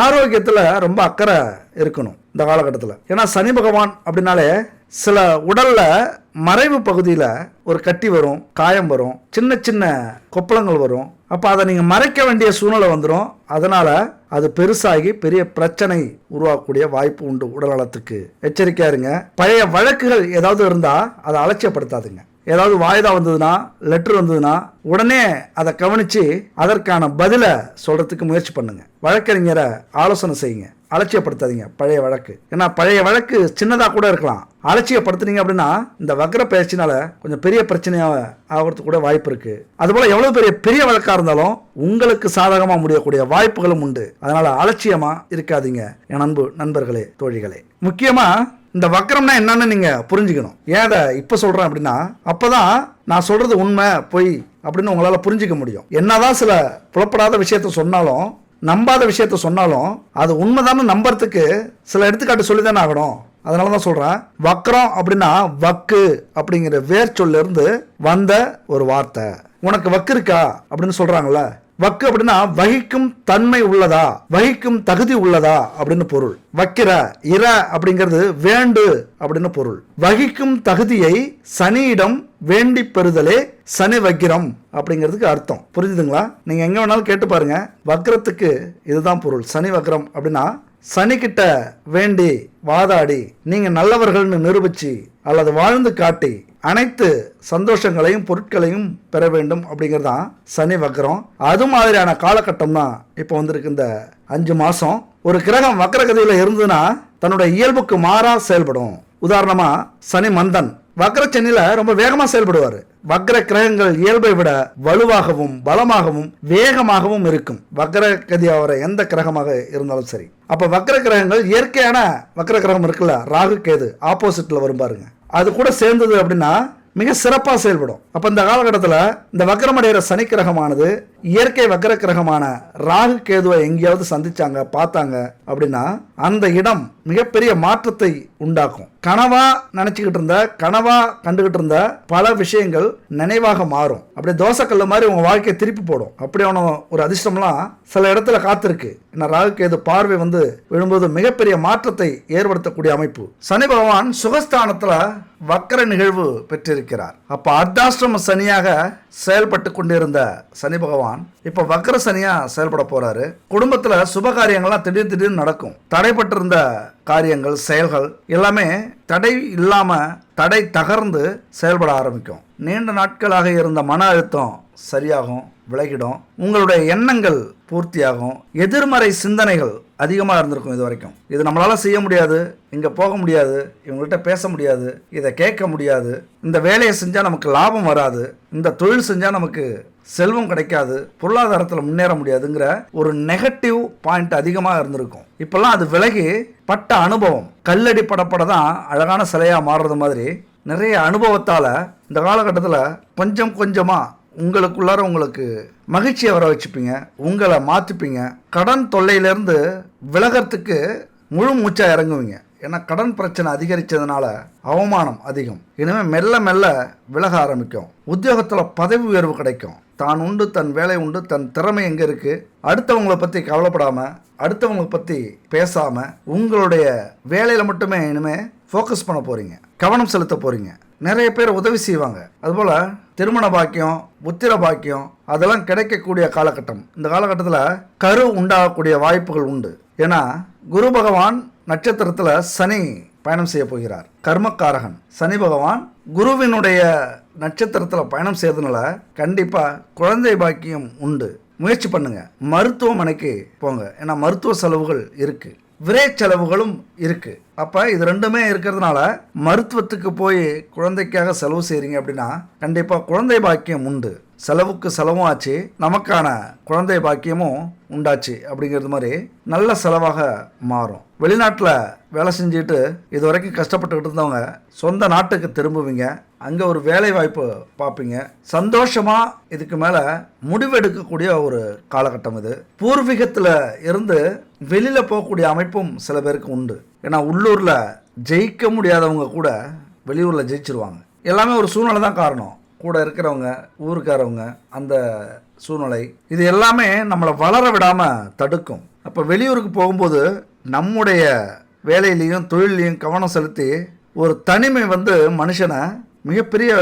ஆரோக்கியத்துல ரொம்ப அக்கறை இருக்கணும் இந்த காலகட்டத்தில். ஏன்னா சனி பகவான் அப்படின்னாலே சில உடல்ல மறைவு பகுதியில் ஒரு கட்டி வரும், காயம் வரும், சின்ன சின்ன கொப்பளங்கள் வரும். அப்போ அதை நீங்கள் மறைக்க வேண்டிய சூழ்நிலை வந்துடும். அதனால அது பெருசாகி பெரிய பிரச்சனை உருவாக்கக்கூடிய வாய்ப்பு உண்டு. உடல் நலத்துக்கு எச்சரிக்கையா இருங்க. பழைய வழக்குகள் ஏதாவது இருந்தால் அதை அலட்சியப்படுத்தாதுங்க. ஏதாவது வாய்தா வந்ததுன்னா, லெட்டர் வந்ததுன்னா உடனே அதை கவனிச்சு அதற்கான பதிலை சொல்றதுக்கு முயற்சி பண்ணுங்க. வழக்கறிஞரை ஆலோசனை செய்யுங்க, அலட்சியப்படுத்தாதீங்க பழைய வழக்கு. ஏன்னா பழைய வழக்கு சின்னதாக கூட இருக்கலாம். அலட்சியப்படுத்துனீங்க அப்படின்னா இந்த வக்ர பயிற்சினால கொஞ்சம் பெரிய பிரச்சனையாக ஆகிறதுக்கு கூட வாய்ப்பு இருக்கு. அதுபோல எவ்வளவு பெரிய வழக்கா இருந்தாலும் உங்களுக்கு சாதகமாக முடியக்கூடிய வாய்ப்புகளும் உண்டு. அதனால அலட்சியமா இருக்காதீங்க என் அன்பு நண்பர்களே, தோழிகளே. முக்கியமா இந்த வக்ரம்னா என்னன்னு நீங்க புரிஞ்சுக்கணும். ஏன் அதை இப்ப சொல்றேன் அப்படின்னா, அப்பதான் நான் சொல்றது உண்மை பொய் அப்படின்னு உங்களால புரிஞ்சுக்க முடியும். என்னதான் சில புலப்படாத விஷயத்த சொன்னாலும், நம்பாத விஷயத்த சொன்னாலும் அது உண்மைதானு நம்புறதுக்கு சில எடுத்துக்காட்டு சொல்லிதானே ஆகணும். அதனாலதான் சொல்றேன். வக்ரம் அப்படின்னா வக்கு அப்படிங்கிற வேர் சொல்ல இருந்து வந்த ஒரு வார்த்தை. உனக்கு வக்கு இருக்கா அப்படின்னு சொல்றாங்கல்ல. வக்கு அப்படின்னா வகிக்கும் தன்மை உள்ளதா, வகிக்கும் தகுதி உள்ளதா அப்படின்னு பொருள். வக்கிர இர அப்படிங்கிறது வேண்டு அப்படின்னு பொருள். வகிக்கும் தகுதியை சனியிடம் வேண்டி பெறுதலே சனி வக்கிரம் அப்படிங்கிறதுக்கு அர்த்தம். புரிஞ்சுதுங்களா? நீங்க எங்க வேணாலும் கேட்டு பாருங்க. வக்ரத்துக்கு இதுதான் பொருள். சனி வக்ரம் அப்படின்னா சனி கிட்ட வேண்டி வாதாடி நீங்க நல்லவர்கள்னு நிரூபிச்சு அல்லது வாழ்ந்து காட்டி அனைத்து சந்தோஷங்களையும் பொருட்களையும் பெற வேண்டும் அப்படிங்கிறது தான் சனி வக்ரம். அது மாதிரியான காலகட்டம் தான் இப்போ வந்திருக்கு. இந்த 5 மாசம் ஒரு கிரகம் வக்ரகதியில் இருந்ததுன்னா தன்னோட இயல்புக்கு மாறா செயல்படும். உதாரணமா சனி மந்தன் வக்ரச்சனில ரொம்ப வேகமா செயல்படுவார். வக்ர கிரகங்கள் இயல்பை விட வலுவாகவும் பலமாகவும் வேகமாகவும் இருக்கும். வக்ரகதி ஆகிற எந்த கிரகமாக இருந்தாலும் சரி. அப்ப வக்ர கிரகங்கள் இயற்கையான வக்ர கிரகம் இருக்குல்ல, ராகு கேது ஆப்போசிட்ல வரும் பாருங்க, அது கூட சேர்ந்தது அப்படின்னா மிக சிறப்பாக செயல்படும். அப்ப இந்த காலகட்டத்தில் இந்த வக்ரமடைகிற சனி கிரகமானது இயற்கை வக்ர கிரகமான ராகு கேதுவை எங்கேயாவது சந்திச்சாங்க, பார்த்தாங்க அப்படின்னா அந்த இடம் மிகப்பெரிய மாற்றத்தை உண்டாக்கும். கனவா நினைச்சுக்கிட்டு இருந்த, கனவா கண்டுகிட்டு இருந்த பல விஷயங்கள் நினைவாக மாறும். அப்படியே தோசைக்கல்ல மாதிரி உங்க வாழ்க்கையை திருப்பி போடும். அப்படியான ஒரு அதிர்ஷ்டம்லாம் சில இடத்துல காத்திருக்கு. ஏன்னா ராகுகேது பார்வை விழும்போது மிகப்பெரிய மாற்றத்தை ஏற்படுத்தக்கூடிய அமைப்பு. சனி பகவான் சுகஸ்தானத்துல வக்கர நிகழ்வு பெற்றிருக்கிறார். அப்ப அர்த்தாஷ்டம சனியாக செயல்பட்டு கொண்டிருந்த சனி பகவான் இப்ப வக்கர சனியா செயல்பட போறாரு. குடும்பத்துல சுப காரியங்கள்லாம் திடீர்னு நடக்கும். தடைப்பட்டிருந்த காரியங்கள், செயல்கள் எல்லாமே தடை இல்லாம தடை தகர்ந்து செயல்பட ஆரம்பிக்கும். நீண்ட நாட்களாக இருந்த மன அழுத்தம் சரியாகும், விலகிடும். உங்களுடைய எண்ணங்கள் பூர்த்தியாகும். எதிர்மறை சிந்தனைகள் அதிகமாக இருந்திருக்கும் இது வரைக்கும். இது நம்மளால செய்ய முடியாது, இங்கே போக முடியாது, இவங்கள்ட்ட பேச முடியாது, இதை கேட்க முடியாது, இந்த வேலையை செஞ்சால் நமக்கு லாபம் வராது, இந்த தொழில் செஞ்சால் நமக்கு செல்வம் கிடைக்காது, பொருளாதாரத்தில் முன்னேற முடியாதுங்கிற ஒரு நெகட்டிவ் பாயிண்ட் அதிகமாக இருந்திருக்கும். இப்பெல்லாம் அது விலகி பட்ட அனுபவம், கல்லடி படப்பட தான் அழகான சிலையாக மாறுறது மாதிரி நிறைய அனுபவத்தால் இந்த காலகட்டத்தில் கொஞ்சம் கொஞ்சமாக உங்களுக்குள்ளார உங்களுக்கு மகிழ்ச்சியை வர வச்சுப்பீங்க, உங்களை மாற்றிப்பீங்க. கடன் தொல்லையிலேருந்து விலகிறதுக்கு முழு மூச்சா இறங்குவீங்க. ஏன்னா கடன் பிரச்சனை அதிகரித்ததுனால அவமானம் அதிகம். இனிமேல் மெல்ல மெல்ல விலக ஆரம்பிக்கும். உத்தியோகத்தில் பதவி உயர்வு கிடைக்கும். தான் உண்டு, தன் வேலை உண்டு, தன் திறமை எங்கே இருக்குது, அடுத்தவங்களை பற்றி கவலைப்படாமல், அடுத்தவங்களை பற்றி பேசாமல் உங்களுடைய வேலையில் மட்டுமே இனிமேல் ஃபோக்கஸ் பண்ண போகிறீங்க, கவனம் செலுத்த போகிறீங்க. நிறைய பேர் உதவி செய்வாங்க. அதுபோல் திருமண பாக்கியம், புத்திர பாக்கியம் அதெல்லாம் கிடைக்கக்கூடிய காலகட்டம். இந்த காலகட்டத்தில் கரு உண்டாகக்கூடிய வாய்ப்புகள் உண்டு. ஏன்னா குரு பகவான் நட்சத்திரத்தில் சனி பயணம் செய்ய போகிறார். கர்மக்காரகன் சனி பகவான் குருவினுடைய நட்சத்திரத்தில் பயணம் செய்யறதுனால கண்டிப்பாக குழந்தை பாக்கியம் உண்டு. முயற்சி பண்ணுங்க. மருத்துவமனைக்கு போங்க. ஏன்னா மருத்துவ செலவுகள் இருக்கு, விரை செலவுகளும் இருக்கு. அப்போ இது ரெண்டுமே இருக்கிறதுனால மருத்துவத்துக்கு போய் குழந்தைக்காக செலவு செய்கிறீங்க அப்படின்னா கண்டிப்பாக குழந்தை பாக்கியம் உண்டு. செலவுக்கு செலவும் ஆச்சு, நமக்கான குழந்தை பாக்கியமும் உண்டாச்சு. அப்படிங்கிறது மாதிரி நல்ல செலவாக மாறும். வெளிநாட்டில் வேலை செஞ்சுட்டு இது வரைக்கும் கஷ்டப்பட்டுக்கிட்டு இருந்தவங்க சொந்த நாட்டுக்கு திரும்புவீங்க. அங்கே ஒரு வேலை வாய்ப்பு பார்ப்பீங்க. சந்தோஷமாக இதுக்கு மேலே முடிவெடுக்கக்கூடிய ஒரு காலகட்டம் இது. பூர்வீகத்தில் இருந்து வெளியில் போகக்கூடிய அமைப்பும் சில பேருக்கு உண்டு. ஏன்னா உள்ளூரில் ஜெயிக்க முடியாதவங்க கூட வெளியூரில் ஜெயிச்சிருவாங்க. எல்லாமே ஒரு சூழ்நிலை தான் காரணம். கூட இருக்கிறவங்க, ஊருக்காரவங்க, அந்த சூழ்நிலை இது எல்லாமே நம்மளை வளர விடாமல் தடுக்கும். அப்போ வெளியூருக்கு போகும்போது நம்முடைய வேலையிலையும் தொழிலையும் கவனம் செலுத்தி ஒரு தனிமை மனுஷனை மிகப்பெரிய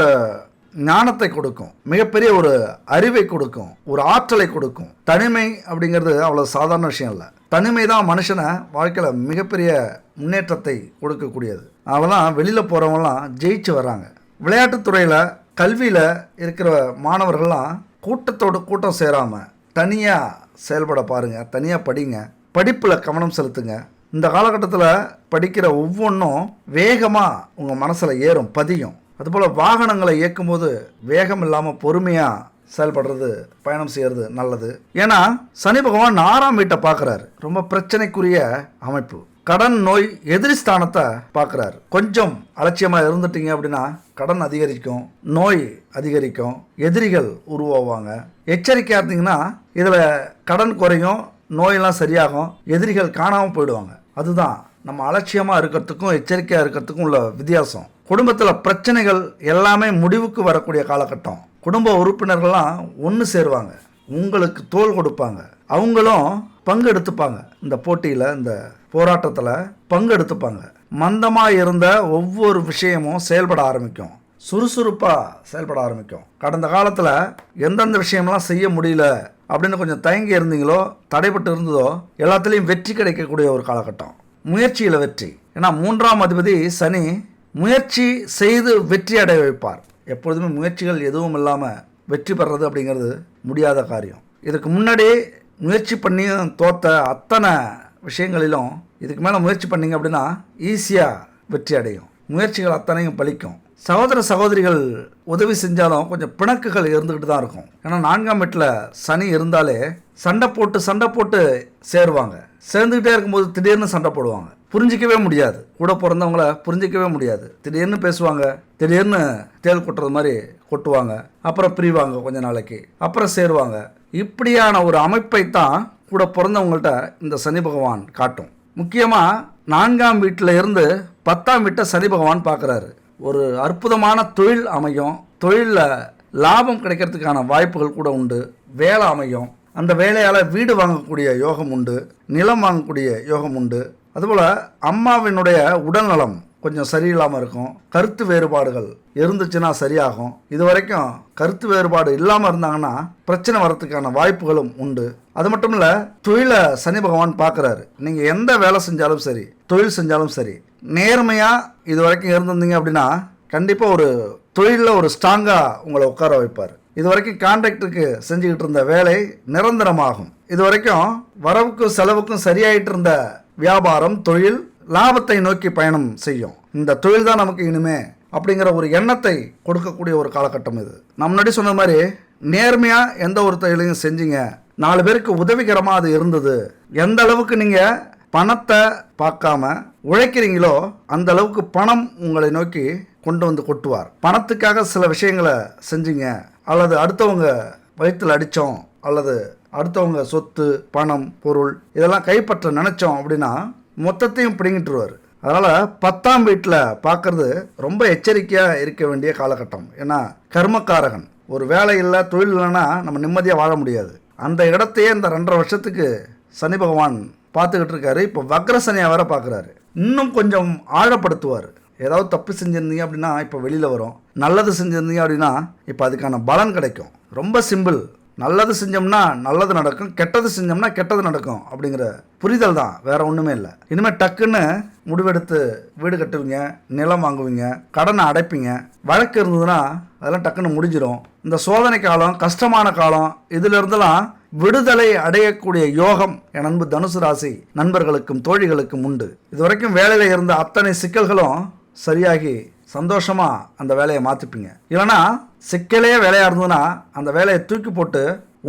ஞானத்தை கொடுக்கும், மிகப்பெரிய ஒரு அறிவை கொடுக்கும், ஒரு ஆற்றலை கொடுக்கும். தனிமை அப்படிங்கிறது அவ்வளோ சாதாரண விஷயம் இல்லை. தனிமை தான் மனுஷனை வாழ்க்கையில் மிகப்பெரிய முன்னேற்றத்தை கொடுக்கக்கூடியது. அவெல்லாம் வெளியில் போகிறவங்களாம் ஜெயிச்சு வர்றாங்க. விளையாட்டுத்துறையில், கல்வியில் இருக்கிற மாணவர்கள்லாம் கூட்டத்தோடு கூட்டம் சேராமல் தனியாக செயல்பட பாருங்கள். தனியாக படிங்க, படிப்பில் கவனம் செலுத்துங்க. இந்த காலகட்டத்தில் படிக்கிற ஒவ்வொன்றும் வேகமாக உங்கள் மனசில் ஏறும், பதியும். அதுபோல் வாகனங்களை இயக்கும்போது வேகம் இல்லாமல் பொறுமையாக செயல்படுறது, பயணம் செய்கிறது நல்லது. ஏன்னா சனி பகவான் 6ஆம் வீட்டை பார்க்குறாரு. ரொம்ப பிரச்சனைக்குரிய அமைப்பு. கடன், நோய், எதிரி ஸ்தானத்தை பார்க்குறாரு. கொஞ்சம் அலட்சியமாக இருந்துட்டீங்க அப்படின்னா கடன் அதிகரிக்கும், நோய் அதிகரிக்கும், எதிரிகள் உருவாவாங்க. எச்சரிக்கையாக இருந்தீங்கன்னா இதில் கடன் குறையும், நோயெல்லாம் சரியாகும், எதிரிகள் காணாமல் போயிடுவாங்க. அதுதான் நம்ம அலட்சியமாக இருக்கிறதுக்கும் எச்சரிக்கையாக இருக்கிறதுக்கும் உள்ள வித்தியாசம். குடும்பத்தில் பிரச்சனைகள் எல்லாமே முடிவுக்கு வரக்கூடிய காலகட்டம். குடும்ப உறுப்பினர்கள்லாம் ஒன்று சேருவாங்க, உங்களுக்கு தோள் கொடுப்பாங்க, அவங்களும் பங்கு எடுத்துப்பாங்க. இந்த போட்டியில், இந்த போராட்டத்தில் பங்கு எடுத்துப்பாங்க. மந்தமாக இருந்த ஒவ்வொரு விஷயமும் செயல்பட ஆரம்பிக்கும், சுறுசுறுப்பாக செயல்பட ஆரம்பிக்கும். கடந்த காலத்தில் எந்தெந்த விஷயம்லாம் செய்ய முடியல அப்படின்னு கொஞ்சம் தயங்கி இருந்தீங்களோ, தடைப்பட்டு இருந்ததோ எல்லாத்துலேயும் வெற்றி கிடைக்கக்கூடிய ஒரு காலகட்டம். முயற்சியில் வெற்றி. ஏன்னா 3ஆம் அதிபதி சனி முயற்சி செய்து வெற்றி அடைய வைப்பார். எப்பொழுதுமே முயற்சிகள் எதுவும் இல்லாமல் வெற்றி பெறது அப்படிங்கிறது முடியாத காரியம். இதுக்கு முன்னாடி முயற்சி பண்ணியும் தோத்த அத்தனை விஷயங்களிலும் இதுக்கு மேலே முயற்சி பண்ணிங்க அப்படின்னா ஈஸியாக வெற்றி அடையும். முயற்சிகள் அத்தனையும் பலிக்கும். சகோதர சகோதரிகள் உதவி செஞ்சாலும் கொஞ்சம் பிணக்குகள் இருந்துக்கிட்டு தான் இருக்கும். ஏன்னா 4ஆம் வீட்டில் சனி இருந்தாலே சண்டை போட்டு சேருவாங்க. சேர்ந்துக்கிட்டே இருக்கும்போது திடீர்னு சண்டை போடுவாங்க. புரிஞ்சிக்கவே முடியாது. கூட பிறந்தவங்கள புரிஞ்சிக்கவே முடியாது. திடீர்னு பேசுவாங்க, திடீர்னு தேல் கொட்டுறது மாதிரி கொட்டுவாங்க, அப்புறம் பிரிவாங்க, கொஞ்ச நாளைக்கு அப்புறம் சேருவாங்க. இப்படியான ஒரு அமைப்பை தான் கூட பிறந்தவங்கள்ட்ட இந்த சனி பகவான் காட்டும். முக்கியமாக 4ஆம் வீட்டில் இருந்து 10ஆம் வீட்டை சனி பகவான் பார்க்குறாரு. ஒரு அற்புதமான தொழில் அமையும். தொழிலில் லாபம் கிடைக்கிறதுக்கான வாய்ப்புகள் கூட உண்டு. வேலை அமையும். அந்த வேலையால் வீடு வாங்கக்கூடிய யோகம் உண்டு. நிலம் வாங்கக்கூடிய யோகம் உண்டு. அதுபோல் அம்மாவினுடைய உடல்நலம் கொஞ்சம் சரியில்லாமல் இருக்கும். கருத்து வேறுபாடுகள் இருந்துச்சுன்னா சரியாகும். இது வரைக்கும் கருத்து வேறுபாடு இல்லாமல் இருந்தாங்கன்னா பிரச்சனை வரத்துக்கான வாய்ப்புகளும் உண்டு. அது மட்டும் இல்லை, தொழிலை சனி பகவான் பார்க்குறாரு. நீங்கள் எந்த வேலை செஞ்சாலும் சரி, தொழில் செஞ்சாலும் சரி, நேர்மையாக இது வரைக்கும் இருந்திருந்தீங்க அப்படின்னா கண்டிப்பாக ஒரு தொழிலில் ஒரு ஸ்ட்ராங்காக உங்களை உட்கார வைப்பார். இது வரைக்கும் கான்ட்ராக்டருக்கு செஞ்சுக்கிட்டு இருந்த வேலை நிரந்தரமாகும். இது வரைக்கும் வரவுக்கும் செலவுக்கும் சரியாயிட்டு இருந்த வியாபாரம், தொழில் லாபத்தை நோக்கி பயணம் செய்யும். இந்த தொழில் தான் நமக்கு இனிமே அப்படிங்கிற ஒரு எண்ணத்தை கொடுக்கக்கூடிய ஒரு காலகட்டம் இது. நான் முன்னாடி சொன்ன மாதிரி நேர்மையாக எந்த ஒரு தொழிலையும் செஞ்சீங்க, 4 பேருக்கு உதவிகரமாக அது இருந்தது. எந்த அளவுக்கு நீங்கள் பணத்தை பார்க்காம உழைக்கிறீங்களோ அந்த அளவுக்கு பணம் உங்களை நோக்கி கொண்டு வந்து கொட்டுவார். பணத்துக்காக சில விஷயங்களை செஞ்சீங்க, அல்லது அடுத்தவங்க வயிற்றில் அடித்தோம், அல்லது அடுத்தவங்க சொத்து, பணம், பொருள் இதெல்லாம் கைப்பற்ற நினச்சோம் அப்படின்னா மொத்தத்தையும் பிடிங்கிட்டுருவார். அதனால் 10ஆம் வீட்டில் பார்க்குறது ரொம்ப எச்சரிக்கையாக இருக்க வேண்டிய காலகட்டம். ஏன்னா கர்மக்காரகன். ஒரு வேலை இல்லை, தொழில் இல்லைன்னா நம்ம நிம்மதியாக வாழ முடியாது. அந்த இடத்தையே இந்த 2.5 வருஷத்துக்கு சனி பகவான் பார்த்துக்கிட்டு இருக்காரு. இப்போ வக்ர சனியாக வேற பார்க்குறாரு. இன்னும் கொஞ்சம் ஆழப்படுத்துவார். ஏதாவது தப்பு செஞ்சுருந்தீங்க அப்படின்னா இப்போ வெளியில் வரும். நல்லது செஞ்சுருந்தீங்க அப்படின்னா இப்போ அதுக்கான பலன் கிடைக்கும். ரொம்ப சிம்பிள். நல்லது செஞ்சோம்னா நல்லது நடக்கும், கெட்டது செஞ்சோம்னா கெட்டது நடக்கும் அப்படிங்கிற புரிதல் தான், வேற ஒன்றுமே இல்லை. இனிமேல் டக்குன்னு முடிவெடுத்து வீடு கட்டுவீங்க, நிலம் வாங்குவீங்க, கடனை அடைப்பீங்க. வழக்கு இருந்ததுன்னா அதெல்லாம் டக்குன்னு முடிஞ்சிடும். இந்த சோதனை காலம், கஷ்டமான காலம், இதில் இருந்தெல்லாம் விடுதலை அடையக்கூடிய யோகம் என் அன்பு தனுசு ராசி நண்பர்களுக்கும் தோழிகளுக்கும் உண்டு. இது வரைக்கும் வேலையில் இருந்த அத்தனை சிக்கல்களும் சரியாகி சந்தோஷமாக அந்த வேலையை மாற்றிப்பீங்க. இல்லைனா சிக்கலே வேலையாக இருந்ததுன்னா அந்த வேலையை தூக்கி போட்டு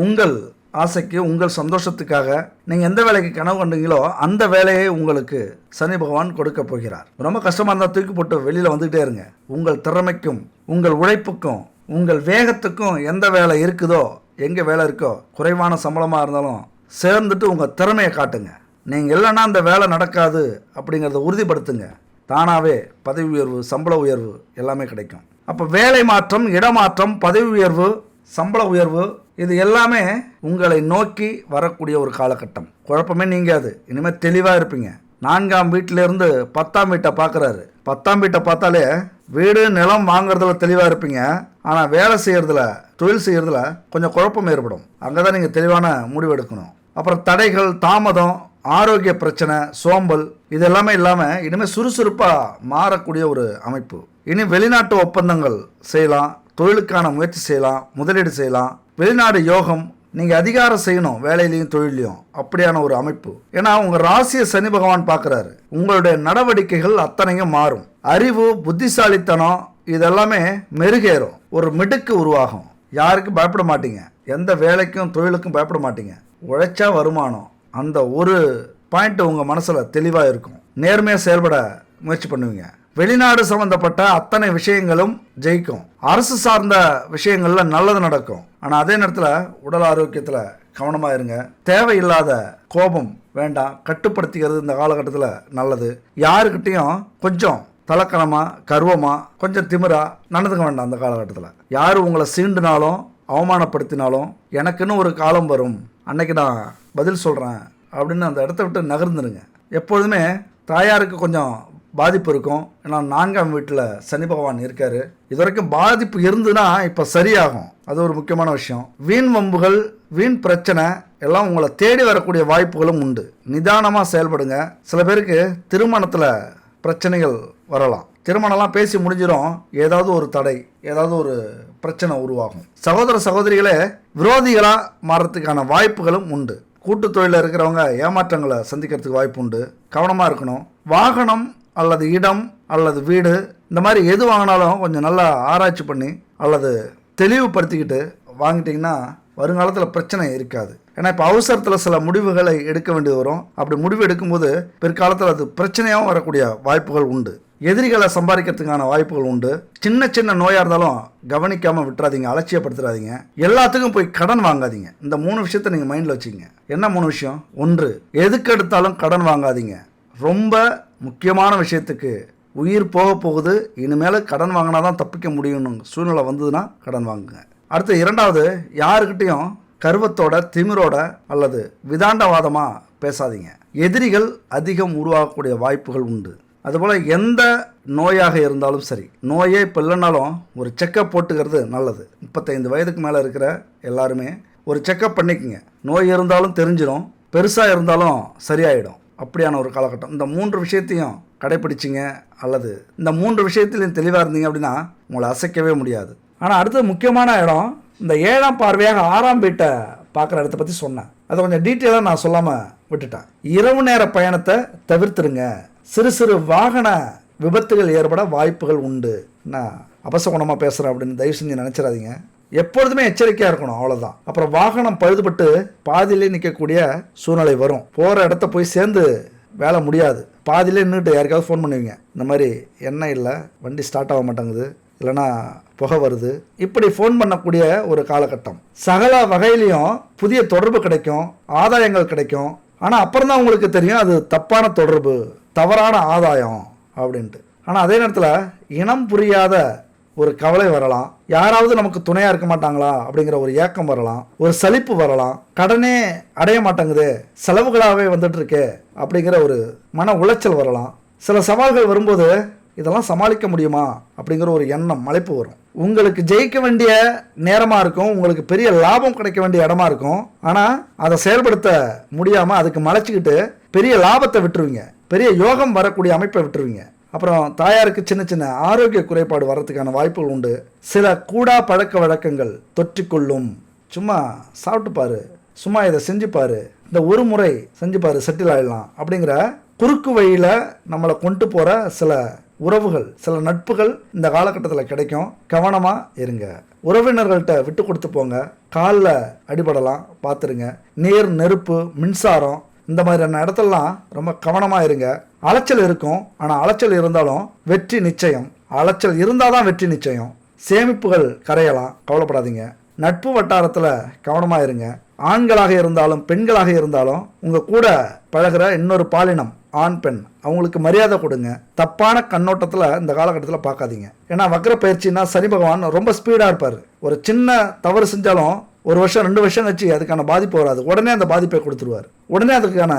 உங்கள் ஆசைக்கு, உங்கள் சந்தோஷத்துக்காக நீங்கள் எந்த வேலைக்கு கனவு கண்டீங்களோ அந்த வேலையை உங்களுக்கு சனி பகவான் கொடுக்க போகிறார். ரொம்ப கஷ்டமாக இருந்தால் தூக்கி போட்டு வெளியில் வந்துக்கிட்டே இருங்க. உங்கள் திறமைக்கும், உங்கள் உழைப்புக்கும், உங்கள் வேகத்துக்கும் எந்த வேலை இருக்குதோ, எங்கே வேலை இருக்கோ, குறைவான சம்பளமாக இருந்தாலும் சேர்ந்துட்டு உங்கள் திறமையை காட்டுங்க. நீங்கள் இல்லைன்னா அந்த வேலை நடக்காது அப்படிங்கிறத உறுதிப்படுத்துங்க. தானாகவே பதவி உயர்வு, சம்பள உயர்வு எல்லாமே கிடைக்கும். அப்போ வேலை மாற்றம், இடமாற்றம், பதவி உயர்வு, சம்பள உயர்வு இது எல்லாமே உங்களை நோக்கி வரக்கூடிய ஒரு காலகட்டம். குழப்பமே நீங்காது. இனிமேல் தெளிவாக இருப்பீங்க. 4ஆம் வீட்டிலேருந்து 10ஆம் வீட்டை பார்க்குறாரு. 10ஆம் வீட்டை பார்த்தாலே வீடு, நிலம் வாங்குறதுல தெளிவாக இருப்பீங்க. ஆனால் வேலை செய்கிறதுல, தொழில் செய்கிறதுல கொஞ்சம் குழப்பம் ஏற்படும். அங்கே தான் நீங்கள் தெளிவான முடிவு எடுக்கணும். அப்புறம் தடைகள், தாமதம், ஆரோக்கிய பிரச்சனை, சோம்பல் இது எல்லாமே இல்லாமல் இனிமேல் சுறுசுறுப்பாக மாறக்கூடிய ஒரு அமைப்பு. இனி வெளிநாட்டு ஒப்பந்தங்கள் செய்யலாம், தொழிலுக்கான முயற்சி செய்யலாம், முதலீடு செய்யலாம். வெளிநாடு யோகம். நீங்கள் அதிகாரம் செய்யணும் வேலையிலையும் தொழிலையும், அப்படியான ஒரு அமைப்பு. ஏன்னா உங்கள் ராசியை சனி பகவான் பார்க்குறாரு. உங்களுடைய நடவடிக்கைகள் அத்தனையும் மாறும். அறிவு, புத்திசாலித்தனம் இதெல்லாமே மெருகேறும். ஒரு மிடுக்கு உருவாகும். யாருக்கும் பயப்பட மாட்டீங்க. எந்த வேலைக்கும் தொழிலுக்கும் பயப்பட மாட்டீங்க. உழைச்சா வருமானம். அந்த ஒரு பாயிண்ட் உங்கள் மனசில் தெளிவாக இருக்கும். நேர்மையாக செயல்பட முயற்சி பண்ணுவீங்க. வெளிநாடு சம்மந்தப்பட்ட அத்தனை விஷயங்களும் ஜெயிக்கும். அரசு சார்ந்த விஷயங்களில் நல்லது நடக்கும். ஆனால் அதே நேரத்தில் உடல் ஆரோக்கியத்தில் கவனமாக இருங்க. தேவையில்லாத கோபம் வேண்டாம். கட்டுப்படுத்திக்கிறது இந்த காலகட்டத்தில் நல்லது. யாருக்கிட்டையும் கொஞ்சம் தலக்கணமாக, கர்வமாக, கொஞ்சம் திமிராக நடந்துக்க வேண்டாம். அந்த காலகட்டத்தில் யார் உங்களை சீண்டுனாலும், அவமானப்படுத்தினாலும் எனக்குன்னு ஒரு காலம் வரும், அன்னைக்கு நான் பதில் சொல்கிறேன் அப்படின்னு அந்த இடத்த விட்டு நகர்ந்துருங்க. எப்பொழுதுமே தாயாருக்கு கொஞ்சம் பாதிப்பு இருக்கும். ஏன்னா 4ஆம் வீட்டில் சனி பகவான் இருக்கார். இது வரைக்கும் பாதிப்பு இருந்துன்னா இப்போ சரியாகும். அது ஒரு முக்கியமான விஷயம். வீண் வம்புகள், வீண் பிரச்சனை எல்லாம் உங்களை தேடி வரக்கூடிய வாய்ப்புகளும் உண்டு. நிதானமாக செயல்படுங்க. சில பேருக்கு திருமணத்தில் பிரச்சனைகள் வரலாம். திருமணம்லாம் பேசி முடிஞ்சிடும், ஏதாவது ஒரு தடை, ஏதாவது ஒரு பிரச்சனை உருவாகும். சகோதர சகோதரிகளே விரோதிகளாக மாறத்துக்கான வாய்ப்புகளும் உண்டு. கூட்டு தொழிலில் இருக்கிறவங்க ஏமாற்றங்களை சந்திக்கிறதுக்கு வாய்ப்பு உண்டு. கவனமாக இருக்கணும். வாகனம் அல்லது இடம் அல்லது வீடு இந்த மாதிரி எது வாங்கினாலும் கொஞ்சம் நல்லா ஆராய்ச்சி பண்ணி அல்லது தெளிவுபடுத்திக்கிட்டு வாங்கிட்டிங்கன்னா வருங்காலத்தில் பிரச்சனை இருக்காது. ஏன்னா இப்போ அவசரத்தில் சில முடிவுகளை எடுக்க வேண்டியது வரும். அப்படி முடிவு எடுக்கும்போது பிற்காலத்தில் அது பிரச்சனையாகவும் வரக்கூடிய வாய்ப்புகள் உண்டு. எதிரிகளை சம்பாதிக்கிறதுக்கான வாய்ப்புகள் உண்டு. சின்ன சின்ன நோயாக இருந்தாலும் கவனிக்காமல் விட்டுறாதீங்க, அலட்சியப்படுத்துறாதீங்க. எல்லாத்துக்கும் போய் கடன் வாங்காதீங்க. இந்த 3 விஷயத்தை நீங்கள் மைண்டில் வச்சுங்க. என்ன 3 விஷயம்? 1, எதுக்கு எடுத்தாலும் கடன் வாங்காதீங்க. ரொம்ப முக்கியமான விஷயத்துக்கு உயிர் போக போகுது, இனிமேல் கடன் வாங்கினா தான் தப்பிக்க முடியும்னு சூழ்நிலை வந்ததுன்னா கடன் வாங்குங்க. அடுத்து இரண்டாவது, யாருக்கிட்டையும் கர்வத்தோட திமிரோட அல்லது விதாண்டவாதமாக பேசாதீங்க. எதிரிகள் அதிகம் உருவாகக்கூடிய வாய்ப்புகள் உண்டு. அதுபோல் எந்த நோயாக இருந்தாலும் சரி, நோயே இப்போ இல்லைனாலும் ஒரு செக்கப் போட்டுக்கிறது நல்லது. 35 வயதுக்கு மேலே இருக்கிற எல்லாருமே ஒரு செக்கப் பண்ணிக்கோங்க. நோய் இருந்தாலும் தெரிஞ்சிடும், பெருசாக இருந்தாலும் சரியாயிடும். அப்படியான ஒரு காலகட்டம். இந்த 3 விஷயத்தையும் கடைப்பிடிச்சிங்க அல்லது இந்த 3 விஷயத்திலையும் தெளிவாக இருந்தீங்க அப்படின்னா உங்களை அசைக்கவே முடியாது. ஆனால் அடுத்தது முக்கியமான இடம், இந்த 7ஆம் பார்வையாக 6ஆம் வீட்டை பார்க்குற இடத்த பற்றி சொன்னேன். அதை கொஞ்சம் டீட்டெயிலாக நான் சொல்லாமல் விட்டுட்டேன். இரவு நேர பயணத்தை தவிர்த்துருங்க. சிறு சிறு வாகன விபத்துகள் ஏற்பட வாய்ப்புகள் உண்டு. நான் அபசகுணமாக பேசுகிறேன் அப்படின்னு தயவு செஞ்சு நினச்சிடாதீங்க. எப்பொழுதுமே எச்சரிக்கையாக இருக்கணும், அவ்வளோதான். அப்புறம் வாகனம் பழுதுபட்டு பாதியிலே நிற்கக்கூடிய சூழ்நிலை வரும். போகிற இடத்த போய் சேர்ந்து வேலை முடியாது. பாதியிலே நின்றுட்டு யாருக்காவது ஃபோன் பண்ணுவீங்க, இந்த மாதிரி எண்ணெய் இல்லை, வண்டி ஸ்டார்ட் ஆக மாட்டேங்குது, இல்லைனா புகை வருது. இப்படி ஃபோன் பண்ணக்கூடிய ஒரு காலகட்டம். சகல வகையிலையும் புதிய தொடர்பு கிடைக்கும், ஆதாயங்கள் கிடைக்கும். ஆனால் அப்புறம் தான் உங்களுக்கு தெரியும் அது தப்பான தொடர்பு, தவறான ஆதாயம் அப்படின்ட்டு. ஆனால் அதே நேரத்தில் இனம் புரியாத ஒரு கவலை வரலாம். யாராவது நமக்கு துணையாக இருக்க மாட்டாங்களா அப்படிங்கிற ஒரு ஏக்கம் வரலாம், ஒரு சலிப்பு வரலாம். கடனே அடைய மாட்டேங்குது, செலவுகளாகவே வந்துட்டு இருக்கே அப்படிங்கிற ஒரு மன உளைச்சல் வரலாம். சில சவால்கள் வரும்போது இதெல்லாம் சமாளிக்க முடியுமா அப்படிங்கிற ஒரு எண்ணம், மலைப்பு வரும். உங்களுக்கு ஜெயிக்க வேண்டிய நேரமாக இருக்கும், உங்களுக்கு பெரிய லாபம் கிடைக்க வேண்டிய இடமா இருக்கும். ஆனால் அதை செயல்படுத்த முடியாமல் அதுக்கு மலைச்சிக்கிட்டு பெரிய லாபத்தை விட்டுருவீங்க, பெரிய யோகம் வரக்கூடிய அமைப்பை விட்டுருவீங்க. அப்புறம் தாயாருக்கு சின்ன சின்ன ஆரோக்கிய குறைபாடு வர்றதுக்கான வாய்ப்புகள் உண்டு. சில கூடா பழக்க வழக்கங்கள் தொற்றிக்கொள்ளும். சும்மா சாப்பிட்டு பாரு, சும்மா இதை செஞ்சு பாரு, இந்த ஒரு முறை செஞ்சு பாரு, செட்டில் ஆகிடலாம் அப்படிங்கிற குறுக்கு வழியில் நம்மளை கொண்டு போகிற சில உறவுகள், சில நட்புகள் இந்த காலகட்டத்தில் கிடைக்கும். கவனமாக இருங்க. உறவினர்கள்ட்ட விட்டு கொடுத்து போங்க. காலில் அடிபடலாம், பார்த்துருங்க. நீர், நெருப்பு, மின்சாரம் இந்த மாதிரியான இடத்துலலாம் ரொம்ப கவனமாக இருங்க. அலைச்சல் இருக்கும், ஆனால் அலைச்சல் இருந்தாலும் வெற்றி நிச்சயம். அலைச்சல் இருந்தால் தான் வெற்றி நிச்சயம். சேமிப்புகள் கரையலாம், கவலைப்படாதீங்க. நட்பு வட்டாரத்தில் கவனமாக இருங்க. ஆண்களாக இருந்தாலும் பெண்களாக இருந்தாலும் உங்கள் கூட பழகிற இன்னொரு பாலினம், ஆண் பெண், அவங்களுக்கு மரியாதை கொடுங்க. தப்பான கண்ணோட்டத்தில் இந்த காலகட்டத்தில் பார்க்காதீங்க. ஏன்னா வக்ர பயிற்சின்னா சனி பகவான் ரொம்ப ஸ்பீடாக இருப்பார். ஒரு சின்ன தவறு செஞ்சாலும் 1 வருஷம் 2 வருஷம் கழிச்சு அதுக்கான பாதிப்பு வராது. உடனே அந்த பாதிப்பை கொடுத்துருவார், உடனே அதுக்கான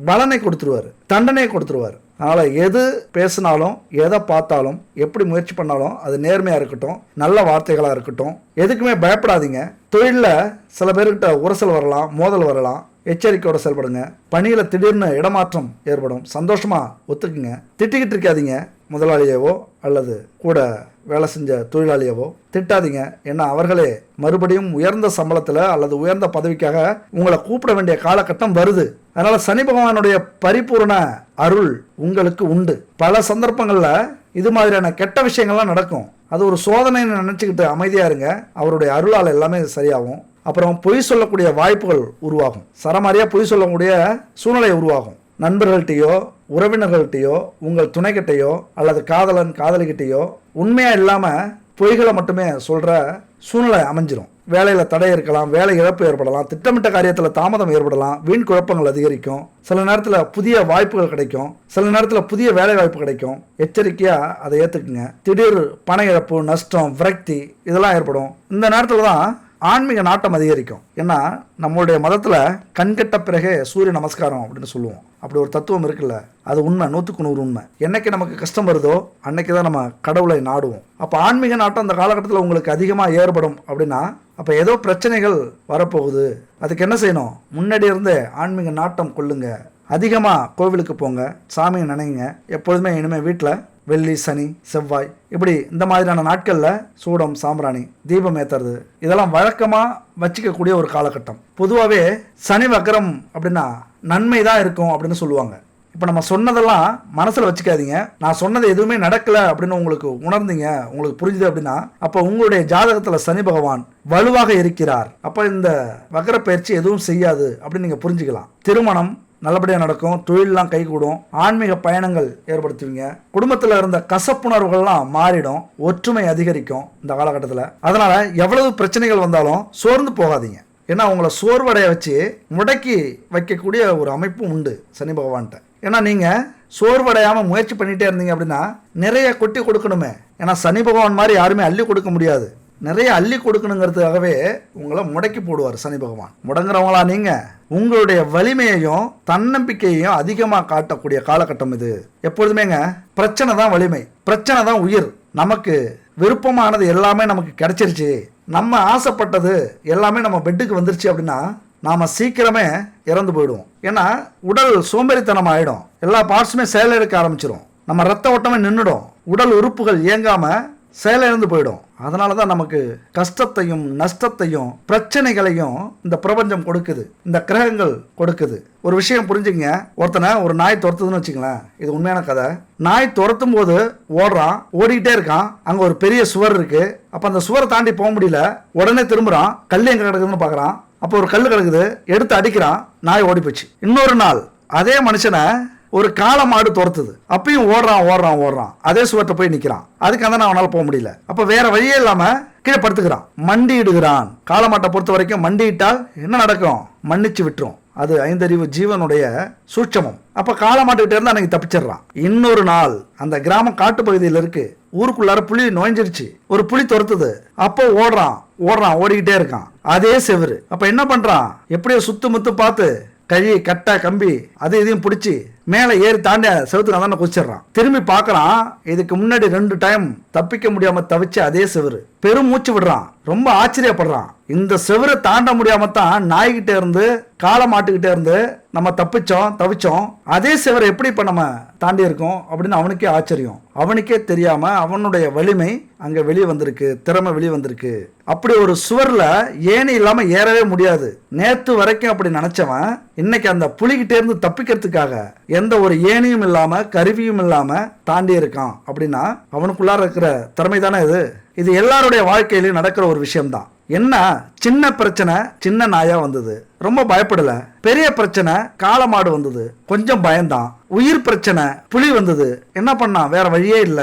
பலனை கொடுத்துருவார், தண்டனையை கொடுத்துருவார். அதனால் எது பேசினாலும், எதை பார்த்தாலும், எப்படி முயற்சி பண்ணாலும் அது நேர்மையாக இருக்கட்டும், நல்ல வார்த்தைகளாக இருக்கட்டும். எதுக்குமே பயப்படாதீங்க. தொழிலில் சில பேர்கிட்ட உரசல் வரலாம், மோதல் வரலாம். எச்சரிக்கையோடு செயல்படுங்க. பணியில் திடீர்னு இடமாற்றம் ஏற்படும், சந்தோஷமாக ஒத்துக்குங்க. திட்டிக்கிட்டு இருக்காதீங்க முதலாளியவோ அல்லது கூட வேலை செஞ்ச தொழிலாளியவோ திட்டாதீங்க. ஏன்னா அவர்களே மறுபடியும் உயர்ந்த சம்பளத்தில் அல்லது உயர்ந்த பதவிக்காக உங்களை கூப்பிட வேண்டிய காலகட்டம் வருது. அதனால் சனி பகவானுடைய பரிபூர்ண அருள் உங்களுக்கு உண்டு. பல சந்தர்ப்பங்களில் இது மாதிரியான கெட்ட விஷயங்கள்லாம் நடக்கும். அது ஒரு சோதனைன்னு நினச்சிக்கிட்டு அமைதியாக இருங்க. அவருடைய அருளால் எல்லாமே சரியாகும். அப்புறம் பொய் சொல்லக்கூடிய வாய்ப்புகள் உருவாகும். சரமாரியாக பொய் சொல்லக்கூடிய சூழ்நிலை உருவாகும். நண்பர்கள்ட்டையோ, உறவினர்கள்ட்டையோ, உங்கள் துணைக்கிட்டையோ அல்லது காதலன் காதலிக்கிட்டையோ உண்மையாக இல்லாமல் பொய்களை மட்டுமே சொல்கிற சூழ்நிலை அமைஞ்சிரும். வேலையில் தடை இருக்கலாம், வேலை இழப்பு ஏற்படலாம், திட்டமிட்ட காரியத்தில் தாமதம் ஏற்படலாம், வீண் குழப்பங்கள் அதிகரிக்கும். சில நேரத்தில் புதிய வாய்ப்புகள் கிடைக்கும், சில நேரத்தில் புதிய வேலை வாய்ப்பு கிடைக்கும். எச்சரிக்கையாக அதை ஏற்றுக்குங்க. திடீர் பண இழப்பு, நஷ்டம், விரக்தி இதெல்லாம் ஏற்படும். இந்த நேரத்தில் தான் ஆன்மீக நாட்டம் அதிகரிக்கும். ஏன்னா நம்மளுடைய மதத்தில் கண்கட்ட பிறகே சூரிய நமஸ்காரம் அப்படின்னு சொல்லுவோம். அப்படி ஒரு தத்துவம் இருக்குல்ல, அது உண்மை, 100க்கு 100 உண்மை. என்னைக்கு நமக்கு கஷ்டம் வருதோ அன்னைக்கு தான் நம்ம கடவுளை நாடுவோம். அப்போ ஆன்மீக நாட்டம் அந்த காலகட்டத்தில் உங்களுக்கு அதிகமாக ஏற்படும். அப்படின்னா அப்போ ஏதோ பிரச்சனைகள் வரப்போகுது. அதுக்கு என்ன செய்யணும்? முன்னாடி இருந்தே ஆன்மீக நாட்டம் கொள்ளுங்க. அதிகமாக கோவிலுக்கு போங்க, சாமியை நினைங்க. எப்பொழுதுமே இனிமேல் வீட்டில் வெள்ளி, சனி, செவ்வாய் இப்படி இந்த மாதிரியான நாட்களில் சூடம், சாம்பிராணி, தீபம் ஏற்றுறது இதெல்லாம் வழக்கமாக வச்சிக்கக்கூடிய ஒரு காலகட்டம். பொதுவாகவே சனி வக்கரம் அப்படின்னா நன்மை தான் இருக்கும் அப்படின்னு சொல்லுவாங்க. இப்போ நம்ம சொன்னதெல்லாம் மனசில் வச்சுக்காதீங்க. நான் சொன்னது எதுவுமே நடக்கலை அப்படின்னு உங்களுக்கு உணர்ந்தீங்க, உங்களுக்கு புரிஞ்சுது அப்படின்னா அப்போ உங்களுடைய ஜாதகத்தில் சனி பகவான் வலுவாக இருக்கிறார். அப்போ இந்த வக்கர பயிற்சி எதுவும் செய்யாது அப்படின்னு நீங்கள் புரிஞ்சுக்கலாம். திருமணம் நல்லபடியாக நடக்கும், தொழிலெலாம் கைகூடும், ஆன்மீக பயணங்கள் ஏற்படுத்துவீங்க. குடும்பத்தில் இருந்த கசப்புணர்வுகள்லாம் மாறிடும், ஒற்றுமை அதிகரிக்கும் இந்த காலகட்டத்தில். அதனால் எவ்வளவு பிரச்சனைகள் வந்தாலும் சோர்ந்து போகாதீங்க. ஏன்னா உங்களை சோர்வடைய வச்சு முடக்கி வைக்கக்கூடிய ஒரு அமைப்பும் உண்டு சனி பகவான்கிட்ட. ஏன்னா நீங்கள் சோர்வடையாமல் முயற்சி பண்ணிகிட்டே இருந்தீங்க அப்படின்னா நிறைய கொட்டி கொடுக்கணுமே. ஏன்னா சனி பகவான் மாதிரி யாருமே அள்ளி கொடுக்க முடியாது. நிறைய அள்ளி கொடுக்கணுங்கிறதுக்காகவே உங்களை முடக்கி போடுவார் சனி பகவான். முடங்குறவங்களா நீங்கள் உங்களுடைய வலிமையையும் தன்னம்பிக்கையையும் அதிகமாக காட்டக்கூடிய காலகட்டம் இது. எப்பொழுதுமேங்க பிரச்சனை தான் வலிமை, பிரச்சனை தான் உயிர். நமக்கு விருப்பமானது எல்லாமே நமக்கு கிடைச்சிருச்சு, நம்ம ஆசைப்பட்டது எல்லாமே நம்ம பெட்டுக்கு வந்துருச்சு அப்படின்னா நாம் சீக்கிரமே இறந்து போயிடுவோம். ஏன்னா உடல் சோம்பேறித்தனம் ஆகிடும், எல்லா பார்ட்ஸுமே செயலிழக்க ஆரம்பிச்சிடும், நம்ம ரத்த ஓட்டமே நின்றுடும், உடல் உறுப்புகள் இயங்காமல் செயலிழந்து போயிடும். அதனால தான் நமக்கு கஷ்டத்தையும் நஷ்டத்தையும் பிரச்சனைகளையும் இந்த பிரபஞ்சம் கொடுக்குது, இந்த கிரகங்கள் கொடுக்குது. ஒரு விஷயம் புரிஞ்சுங்க, ஒருத்தனை ஒரு நாய் துரத்துதுன்னு வச்சுங்களேன், இது உண்மையான கதை. நாய் துரத்தும் போது ஓடுறான், ஓடிக்கிட்டே இருக்கான், அங்கே ஒரு பெரிய சுவர் இருக்கு. அப்போ அந்த சுவரை தாண்டி போக முடியல, உடனே திரும்புறான், கல் எங்கே கிடக்குதுன்னு பார்க்குறான். அப்போ ஒரு கல் கிடக்குது, எடுத்து அடிக்கிறான், நாய் ஓடி போச்சு. இன்னொரு நாள் அதே மனுஷனை ஒரு காளை மாடு துரத்துது, அப்பயும் ஓடுறான், அதே சுவர்கிட்ட போய் நிற்கிறான். அதுக்கு அந்த அவனால் போக முடியல. அப்போ வேற வழியே இல்லாமல் கீழே படுத்துக்கிறான், மண்டியிடுகிறான். காளை மாட்டை பொறுத்த வரைக்கும் மண்டியிட்டால் என்ன நடக்கும்? மன்னிச்சு விட்டுரும். அது ஐந்தறிவு ஜீவனுடைய சூட்சமம். அப்போ காளை மாட்டுக்கிட்டே இருந்து அன்னைக்கு தப்பிச்சிடுறான். இன்னொரு நாள் அந்த கிராமம் காட்டு பகுதியில் இருக்கு, ஊருக்குள்ளார புலி நுழைஞ்சிருச்சு, ஒரு புலி துரத்துது. அப்போ ஓடிக்கிட்டே இருக்கான், அதே செவரு. அப்போ என்ன பண்றான்? எப்படியோ சுத்து முத்து பார்த்து கழி கட்டை கம்பி அது இதையும் பிடிச்சி மேலே ஏறி தாண்டி செவத்துக்கு அதான குதிச்சிடுறான். திரும்பி பார்க்கறான், இதுக்கு முன்னாடி 2 டைம் தப்பிக்க முடியாம தவிச்சு அதே செவரு. பெரும் மூச்சு விடுறான், ரொம்ப ஆச்சரியப்படுறான். இந்த செவரை தாண்ட முடியாம தான் நாய்கிட்டே இருந்து காளை மாட்டுக்கிட்டே இருந்து நம்ம தவிச்சோம், அதே செவரை எப்படி இப்ப நம்ம தாண்டி இருக்கோம் அப்படின்னு அவனுக்கே ஆச்சரியம். அவனுக்கே தெரியாம அவனுடைய வலிமை அங்க வெளியே வந்திருக்கு, திறமை வெளியே வந்திருக்கு. அப்படி ஒரு சுவர்ல ஏணி இல்லாம ஏறவே முடியாது. நேத்து வரைக்கும் அப்படி நினைச்சவன் இன்னைக்கு அந்த புலிகிட்டே இருந்து தப்பிக்கிறதுக்காக எந்த ஒரு ஏணியும் இல்லாம கருவியும் இல்லாம தாண்டி இருக்கான். அப்படின்னா அவனுக்குள்ளார இருக்கிற திறமை தானே இது. இது எல்லாருடைய வாழ்க்கையிலும் நடக்கிற ஒரு விஷயம்தான். என்ன சின்ன பிரச்சனை சின்ன நாயா வந்தது, ரொம்ப பயப்படல. பெரிய பிரச்சனை காளை மாடு வந்தது, கொஞ்சம் பயந்தான். உயிர் பிரச்சனை புலி வந்தது, என்ன பண்ணான்? வேற வழியே இல்ல,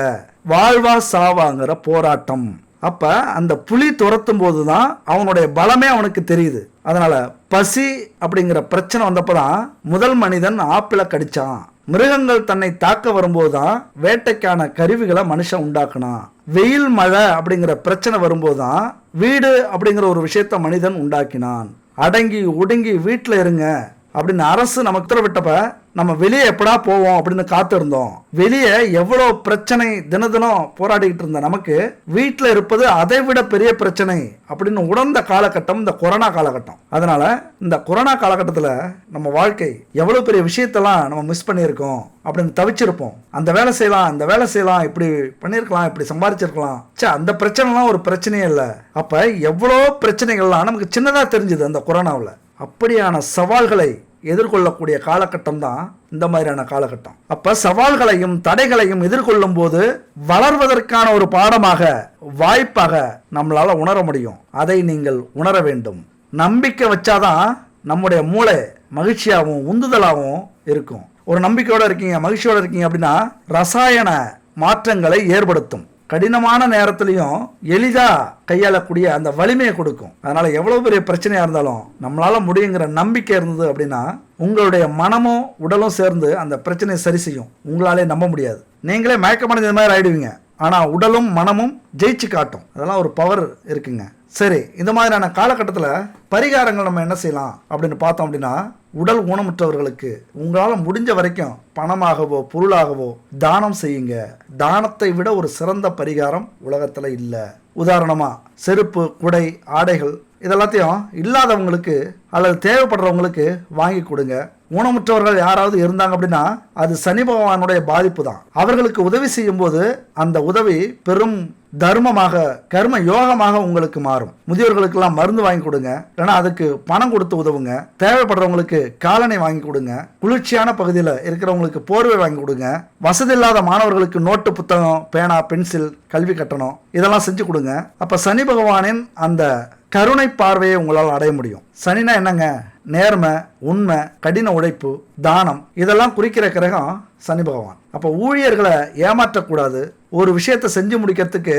வாழ்வா சாவாங்கிற போராட்டம். அப்ப அந்த புலி துரத்தும் போதுதான் அவனுடைய பலமே அவனுக்கு தெரியுது. அதனால பசி அப்படிங்கிற பிரச்சனை வந்தப்பதான் முதல் மனிதன் ஆப்பிளை கடிச்சான். மிருகங்கள் தன்னை தாக்க வரும்போதுதான் வேட்டைக்கான கருவிகளை மனுஷன் உண்டாக்குனான். வெயில் மழை அப்படிங்கிற பிரச்சனை வரும்போதுதான் வீடு அப்படிங்கிற ஒரு விஷயத்த மனிதன் உண்டாக்கினான். அடங்கி ஒடுங்கி வீட்டில் இருங்க அப்படின்னு அரசு நமக்கு உத்தரவிட்டப்ப நம்ம வெளியே எப்படா போவோம் அப்படின்னு காத்திருந்தோம். வெளியே எவ்வளோ பிரச்சனை தினம் போராடிக்கிட்டு இருந்த நமக்கு வீட்டில் இருப்பது அதை விட பெரிய பிரச்சனை அப்படின்னு உணர்ந்த காலகட்டம் இந்த கொரோனா காலகட்டம். அதனால இந்த கொரோனா காலகட்டத்தில் நம்ம வாழ்க்கை எவ்வளோ பெரிய விஷயத்தெல்லாம் நம்ம மிஸ் பண்ணியிருக்கோம் அப்படின்னு தவிச்சிருப்போம். அந்த வேலை செய்யலாம், இப்படி பண்ணியிருக்கலாம், இப்படி சம்பாதிச்சிருக்கலாம், அந்த பிரச்சனைலாம் ஒரு பிரச்சனையே இல்லை. அப்போ எவ்வளோ பிரச்சனைகள்லாம் நமக்கு சின்னதாக தெரிஞ்சுது அந்த கொரோனாவில். அப்படியான சவால்களை எதிர்கொள்ளக்கூடிய காலகட்டம் தான் இந்த மாதிரியான காலகட்டம். அப்ப சவால்களையும் தடைகளையும் எதிர்கொள்ளும் போது வளர்வதற்கான ஒரு பாடமாக, வாய்ப்பாக நம்மளால உணர முடியும். அதை நீங்கள் உணர வேண்டும். நம்பிக்கை வச்சாதான் நம்முடைய மூளை மகிழ்ச்சியாகவும் உந்துதலாகவும் இருக்கும். ஒரு நம்பிக்கையோட இருக்கீங்க, மகிழ்ச்சியோட இருக்கீங்க அப்படின்னா ரசாயன மாற்றங்களை ஏற்படுத்தும். கடினமான நேரத்திலையும் எளிதா கையாளக்கூடிய அந்த வலிமையை கொடுக்கும். அதனால எவ்வளவு பெரிய பிரச்சனையா இருந்தாலும் நம்மளால முடியுங்கிற நம்பிக்கை இருந்தது அப்படின்னா உங்களுடைய மனமும் உடலும் சேர்ந்து அந்த பிரச்சனையை சரி செய்யும். உங்களாலே நம்ப முடியாது, நீங்களே மயக்கமடைஞ்ச மாதிரி ஆயிடுவீங்க. ஆனா உடலும் மனமும் ஜெயிச்சு காட்டும். அதெல்லாம் ஒரு பவர் இருக்குங்க. சரி, இந்த மாதிரியான காலகட்டத்தில் பரிகாரங்கள் நம்ம என்ன செய்யலாம் அப்படின்னு பார்த்தோம் அப்படின்னா, உடல் ஊனமுற்றவர்களுக்கு உங்களால் முடிஞ்ச வரைக்கும் பணமாகவோ பொருளாகவோ தானம் செய்யுங்க. தானத்தை விட ஒரு சிறந்த பரிகாரம் உலகத்தில் இல்லை. உதாரணமாக செருப்பு, குடை, ஆடைகள் இதெல்லாத்தையும் இல்லாதவங்களுக்கு அல்லது தேவைப்படுறவங்களுக்கு வாங்கி கொடுங்க. ஊனமுற்றவர்கள் யாராவது இருந்தாங்க அப்படின்னா அது சனி பகவானுடைய பாதிப்பு தான். அவர்களுக்கு உதவி செய்யும் போது அந்த உதவி பெரும் தர்மமாக, கர்ம யோகமாக உங்களுக்கு மாறும். முதியோர்களுக்கெல்லாம் மருந்து வாங்கி கொடுங்க, இல்லைன்னா அதுக்கு பணம் கொடுத்து உதவுங்க. தேவைப்படுறவங்களுக்கு காலணி வாங்கி கொடுங்க. குளிர்ச்சியான பகுதியில் இருக்கிறவங்களுக்கு போர்வை வாங்கி கொடுங்க. வசதி இல்லாத மாணவர்களுக்கு நோட்டு, புத்தகம், பேனா, பென்சில், கல்வி கட்டணம் இதெல்லாம் செஞ்சு கொடுங்க. அப்ப சனி பகவானின் அந்த கருணை பார்வையை உங்களால் அடைய முடியும். சனினா என்னங்க? நேர்மை, உண்மை, கடின உழைப்பு, தானம் இதெல்லாம் குறிக்கிற கிரகம் சனி பகவான். அப்போ ஊழியர்களை ஏமாற்றக்கூடாது, ஒரு விஷயத்தை செஞ்சு முடிக்கிறதுக்கு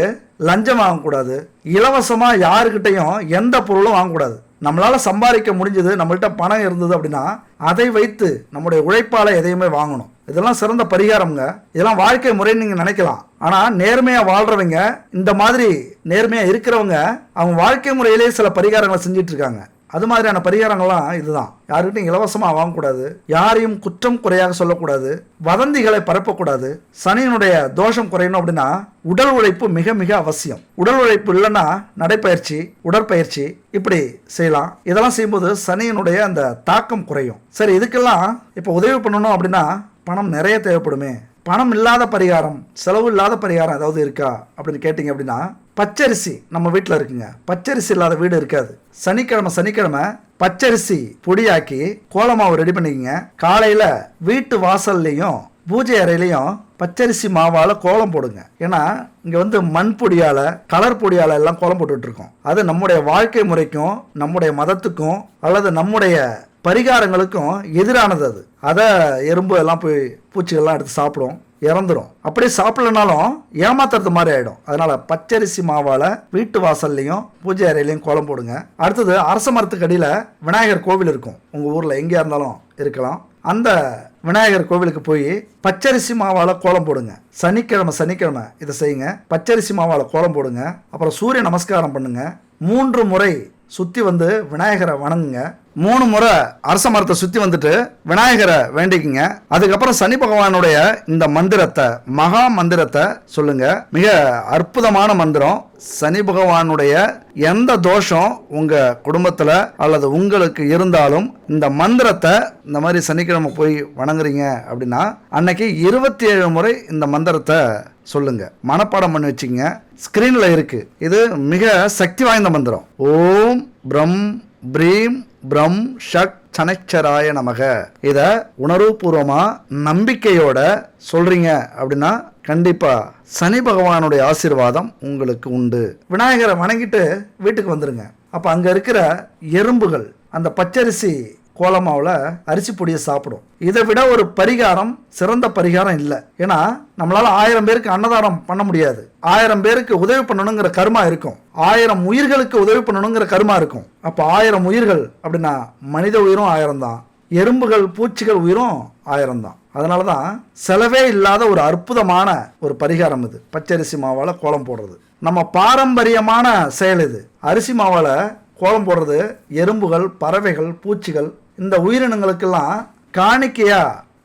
லஞ்சம் வாங்கக்கூடாது, இலவசமாக யாருக்கிட்டையும் எந்த பொருளும் வாங்கக்கூடாது. நம்மளால சம்பாதிக்க முடிஞ்சது, நம்மள்ட்ட பணம் இருந்தது அப்படின்னா அதை வைத்து நம்முடைய உழைப்பால எதையுமே வாங்கணும். இதெல்லாம் சிறந்த பரிகாரம்ங்க. இதெல்லாம் வாழ்க்கை முறைன்னு நீங்க நினைக்கலாம். ஆனா நேர்மையா வாழ்றவங்க, இந்த மாதிரி நேர்மையா இருக்கிறவங்க, அவங்க வாழ்க்கை முறையிலேயே சில பரிகாரங்களை செஞ்சிட்டு இருக்காங்க. அது மாதிரியான பரிகாரங்கள்லாம் இதுதான். யாருக்கிட்டையும் இலவசமா வாங்கக்கூடாது, யாரையும் குற்றம் குறையாக சொல்லக்கூடாது, வதந்திகளை பரப்பக்கூடாது. சனியினுடைய தோஷம் குறையணும் அப்படின்னா உடல் உழைப்பு மிக மிக அவசியம். உடல் உழைப்பு இல்லைன்னா நடைப்பயிற்சி, உடற்பயிற்சி இப்படி செய்யலாம். இதெல்லாம் செய்யும்போது சனியினுடைய அந்த தாக்கம் குறையும். சரி, இதுக்கெல்லாம் இப்போ உதவி பண்ணணும் அப்படின்னா பணம் நிறைய தேவைப்படுமே. பணம் இல்லாத பரிகாரம், செலவு இல்லாத பரிகாரம் ஏதாவது இருக்கா அப்படின்னு கேட்டிங்க அப்படின்னா, பச்சரிசி நம்ம வீட்டில் இருக்குங்க. பச்சரிசி இல்லாத வீடு இருக்காது. சனிக்கிழமை பச்சரிசி பொடியாக்கி கோலமாவு ரெடி பண்ணிக்கங்க. காலையில் வீட்டு வாசல்லையும் பூஜை அறையிலையும் பச்சரிசி மாவால் கோலம் போடுங்க. ஏன்னா இங்கே மண் பொடியால், கலர் பொடியால் எல்லாம் கோலம் போட்டுட்டு இருக்கோம். அது நம்முடைய வாழ்க்கை முறைக்கும், நம்முடைய மதத்துக்கும் அல்லது நம்முடைய பரிகாரங்களுக்கும் எதிரானது. அது அதை எறும்பு எல்லாம் போய் பூச்சிகள்லாம் எடுத்து சாப்பிடும், இறந்துடும். அப்படியே சாப்பிடலனாலும் ஏமாத்துறது மாதிரி ஆயிடும். அதனால பச்சரிசி மாவால் வீட்டு வாசல்லையும் பூஜை அறையிலையும் கோலம் போடுங்க. அடுத்தது, அரச மரத்துக்கு அடியில் விநாயகர் கோவில் இருக்கும். உங்கள் ஊரில் எங்கேயா இருந்தாலும் இருக்கலாம். அந்த விநாயகர் கோவிலுக்கு போய் பச்சரிசி மாவால் கோலம் போடுங்க. சனிக்கிழமை இதை செய்யுங்க. பச்சரிசி மாவால் கோலம் போடுங்க. அப்புறம் சூரிய நமஸ்காரம் பண்ணுங்க. 3 முறை சுற்றி விநாயகரை வணங்குங்க. 3 முறை அரச மரத்தை சுற்றி வந்துட்டு விநாயகரை வேண்டிக்குங்க. அதுக்கப்புறம் சனி பகவானுடைய இந்த மந்திரத்தை, மகா மந்திரத்தை சொல்லுங்க. மிக அற்புதமான மந்திரம். சனி பகவானுடைய எந்த தோஷம் உங்க குடும்பத்துல அல்லது உங்களுக்கு இருந்தாலும் இந்த மந்திரத்தை இந்த மாதிரி சனிக்கிழமை போய் வணங்குறீங்க அப்படின்னா அன்னைக்கு 27 முறை இந்த மந்திரத்தை சொல்லுங்க. மனப்பாடம் பண்ணி வச்சுங்க. ஸ்கிரீன்ல இருக்கு. இது மிக சக்தி வாய்ந்த மந்திரம். ஓம் பிரம் பிரீம் பிரம் ஷக் சனச்சராய நமக. இத உணர்வுபூர்வமா நம்பிக்கையோட சொல்றீங்க அப்படின்னா கண்டிப்பா சனி பகவானுடைய ஆசீர்வாதம் உங்களுக்கு உண்டு. விநாயகரை வணங்கிட்டு வீட்டுக்கு வந்துருங்க. அப்ப அங்க இருக்கிற எறும்புகள் அந்த பச்சரிசி கோலமாவில் அரிசி பொடியை சாப்பிடும். இதை விட ஒரு பரிகாரம், சிறந்த பரிகாரம் இல்லை. ஏன்னா நம்மளால 1000 பேருக்கு அன்னதானம் பண்ண முடியாது. 1000 பேருக்கு உதவி பண்ணணுங்கிற கர்மா இருக்கும். 1000 உயிர்களுக்கு உதவி பண்ணணுங்கிற கர்மா இருக்கும். அப்போ 1000 உயிர்கள் அப்படின்னா மனித உயிரும் 1000 தான், எறும்புகள் பூச்சிகள் உயிரும் 1000 தான். அதனால தான் செலவே இல்லாத ஒரு அற்புதமான ஒரு பரிகாரம் இது, பச்சரிசி மாவால் கோலம் போடுறது. நம்ம பாரம்பரியமான செயல் இது. அரிசி மாவால் கோலம் போடுறது எறும்புகள், பறவைகள், பூச்சிகள், இந்த உயிரினங்களுக்கெல்லாம் காணிக்கையா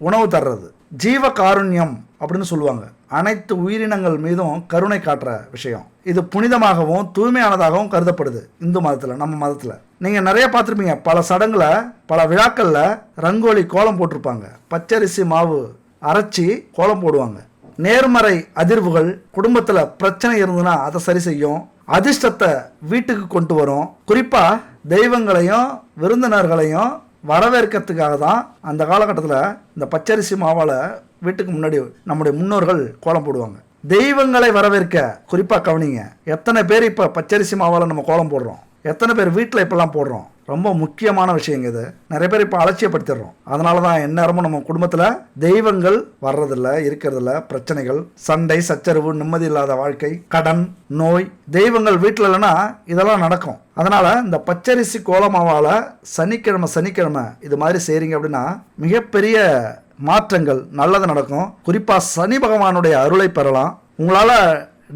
உணவு தர்றது. ஜீவ காருண்யம் அப்படின்னு சொல்லுவாங்க. அனைத்து உயிரினங்கள் மீதும் கருணை காட்டுற விஷயம் இது. புனிதமாகவும் தூய்மையானதாகவும் கருதப்படுது இந்து மதத்தில், நம்ம மதத்தில். நீங்கள் நிறைய பார்த்துருப்பீங்க. பல சடங்குல, பல விழாக்களில் ரங்கோலி கோலம் போட்டிருப்பாங்க. பச்சரிசி மாவு அரைச்சி கோலம் போடுவாங்க. நேர்மறை அதிர்வுகள், குடும்பத்தில் பிரச்சனை இருந்ததுன்னா அதை சரி செய்யும். அதிர்ஷ்டத்தை வீட்டுக்கு கொண்டு வரும். குறிப்பாக தெய்வங்களையும் விருந்தினர்களையும் வரவேற்கிறதுக்காக தான் அந்த காலகட்டத்தில் இந்த பச்சரிசி மாவால் வீட்டுக்கு முன்னாடி நம்முடைய முன்னோர்கள் கோலம் போடுவாங்க. தெய்வங்களை வரவேற்க குறிப்பாக கவனிங்க. எத்தனை பேர் இப்போ பச்சரிசி மாவால் நம்ம கோலம் போடுறோம், எத்தனை பேர் வீட்டில் இப்பெல்லாம் போடுறோம். ரொம்ப முக்கியமான விஷயங்க இது. நிறைய பேர் இப்போ அலட்சியப்படுத்திடுறோம். அதனால தான் எந்நேரமும் நம்ம குடும்பத்தில் தெய்வங்கள் வர்றதில்ல, இருக்கிறதில்ல. பிரச்சனைகள், சண்டை, சச்சரவு, நிம்மதி இல்லாத வாழ்க்கை, கடன், நோய். தெய்வங்கள் வீட்டில் இல்லைன்னா இதெல்லாம் நடக்கும். அதனால இந்த பச்சரிசி கோலமாவால் சனிக்கிழமை இது மாதிரி செய்கிறீங்க அப்படின்னா மிகப்பெரிய மாற்றங்கள், நல்லது நடக்கும். குறிப்பாக சனி பகவானுடைய அருளை பெறலாம். உங்களால்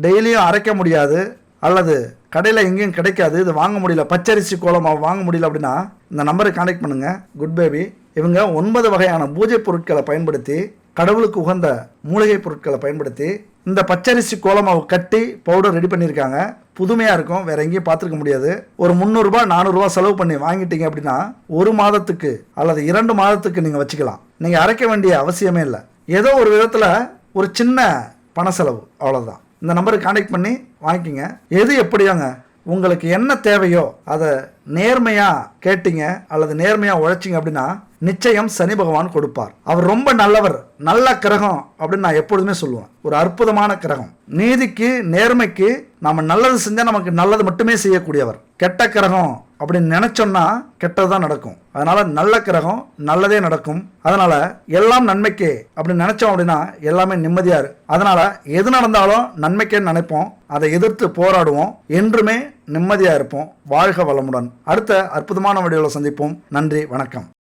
டெய்லியும் அரைக்க முடியாது அல்லது கடையில் எங்கேயும் கிடைக்காது, இது வாங்க முடியல, பச்சரிசி கோலமாவு வாங்க முடியல அப்படின்னா இந்த நம்பருக்கு கான்டெக்ட் பண்ணுங்க. Good baby. இவங்க 9 வகையான பூஜை பொருட்களை பயன்படுத்தி, கடவுளுக்கு உகந்த மூலிகை பொருட்களை பயன்படுத்தி இந்த பச்சரிசி கோலமாவு கட்டி பவுடர் ரெடி பண்ணியிருக்காங்க. புதுமையாக இருக்கும், வேற எங்கேயும் பார்த்துருக்க முடியாது. ஒரு 300 ரூபாய் 400 ரூபாய் செலவு பண்ணி வாங்கிட்டீங்க அப்படின்னா 1 மாதத்துக்கு அல்லது 2 மாதத்துக்கு நீங்கள் வச்சுக்கலாம். நீங்கள் அரைக்க வேண்டிய அவசியமே இல்லை. ஏதோ ஒரு விதத்தில் ஒரு சின்ன பண செலவு, அவ்வளோதான். இந்த நம்பருக்கு கான்டெக்ட் பண்ணி வாங்கிக்கிங்க. எது எப்படியாங்க உங்களுக்கு என்ன தேவையோ அதை நேர்மையாக கேட்டீங்க அல்லது நேர்மையாக உழைச்சிங்க அப்படின்னா நிச்சயம் சனி பகவான் கொடுப்பார். அவர் ரொம்ப நல்லவர், நல்ல கிரகம் அப்படின்னு நான் எப்பொழுதுமே சொல்லுவேன். ஒரு அற்புதமான கிரகம். நீதிக்கு, நேர்மைக்கு, நாம் நல்லது செஞ்சால் நமக்கு நல்லது மட்டுமே செய்யக்கூடியவர். கெட்ட கிரகம் அப்படின்னு நினைச்சோம்னா கெட்டதுதான் நடக்கும். அதனால நல்ல கிரகம் நல்லதே நடக்கும். அதனால எல்லாம் நன்மைக்கே அப்படின்னு நினைச்சோம் அப்படின்னா எல்லாமே நிம்மதியா இருக்கு. அதனால எது நடந்தாலும் நன்மைக்கே நினைப்போம், அதை எதிர்த்து போராடுவோம், என்றுமே நிம்மதியா இருப்போம். வாழ்க வளமுடன். அடுத்த அற்புதமான வீடியோவில் சந்திப்போம். நன்றி, வணக்கம்.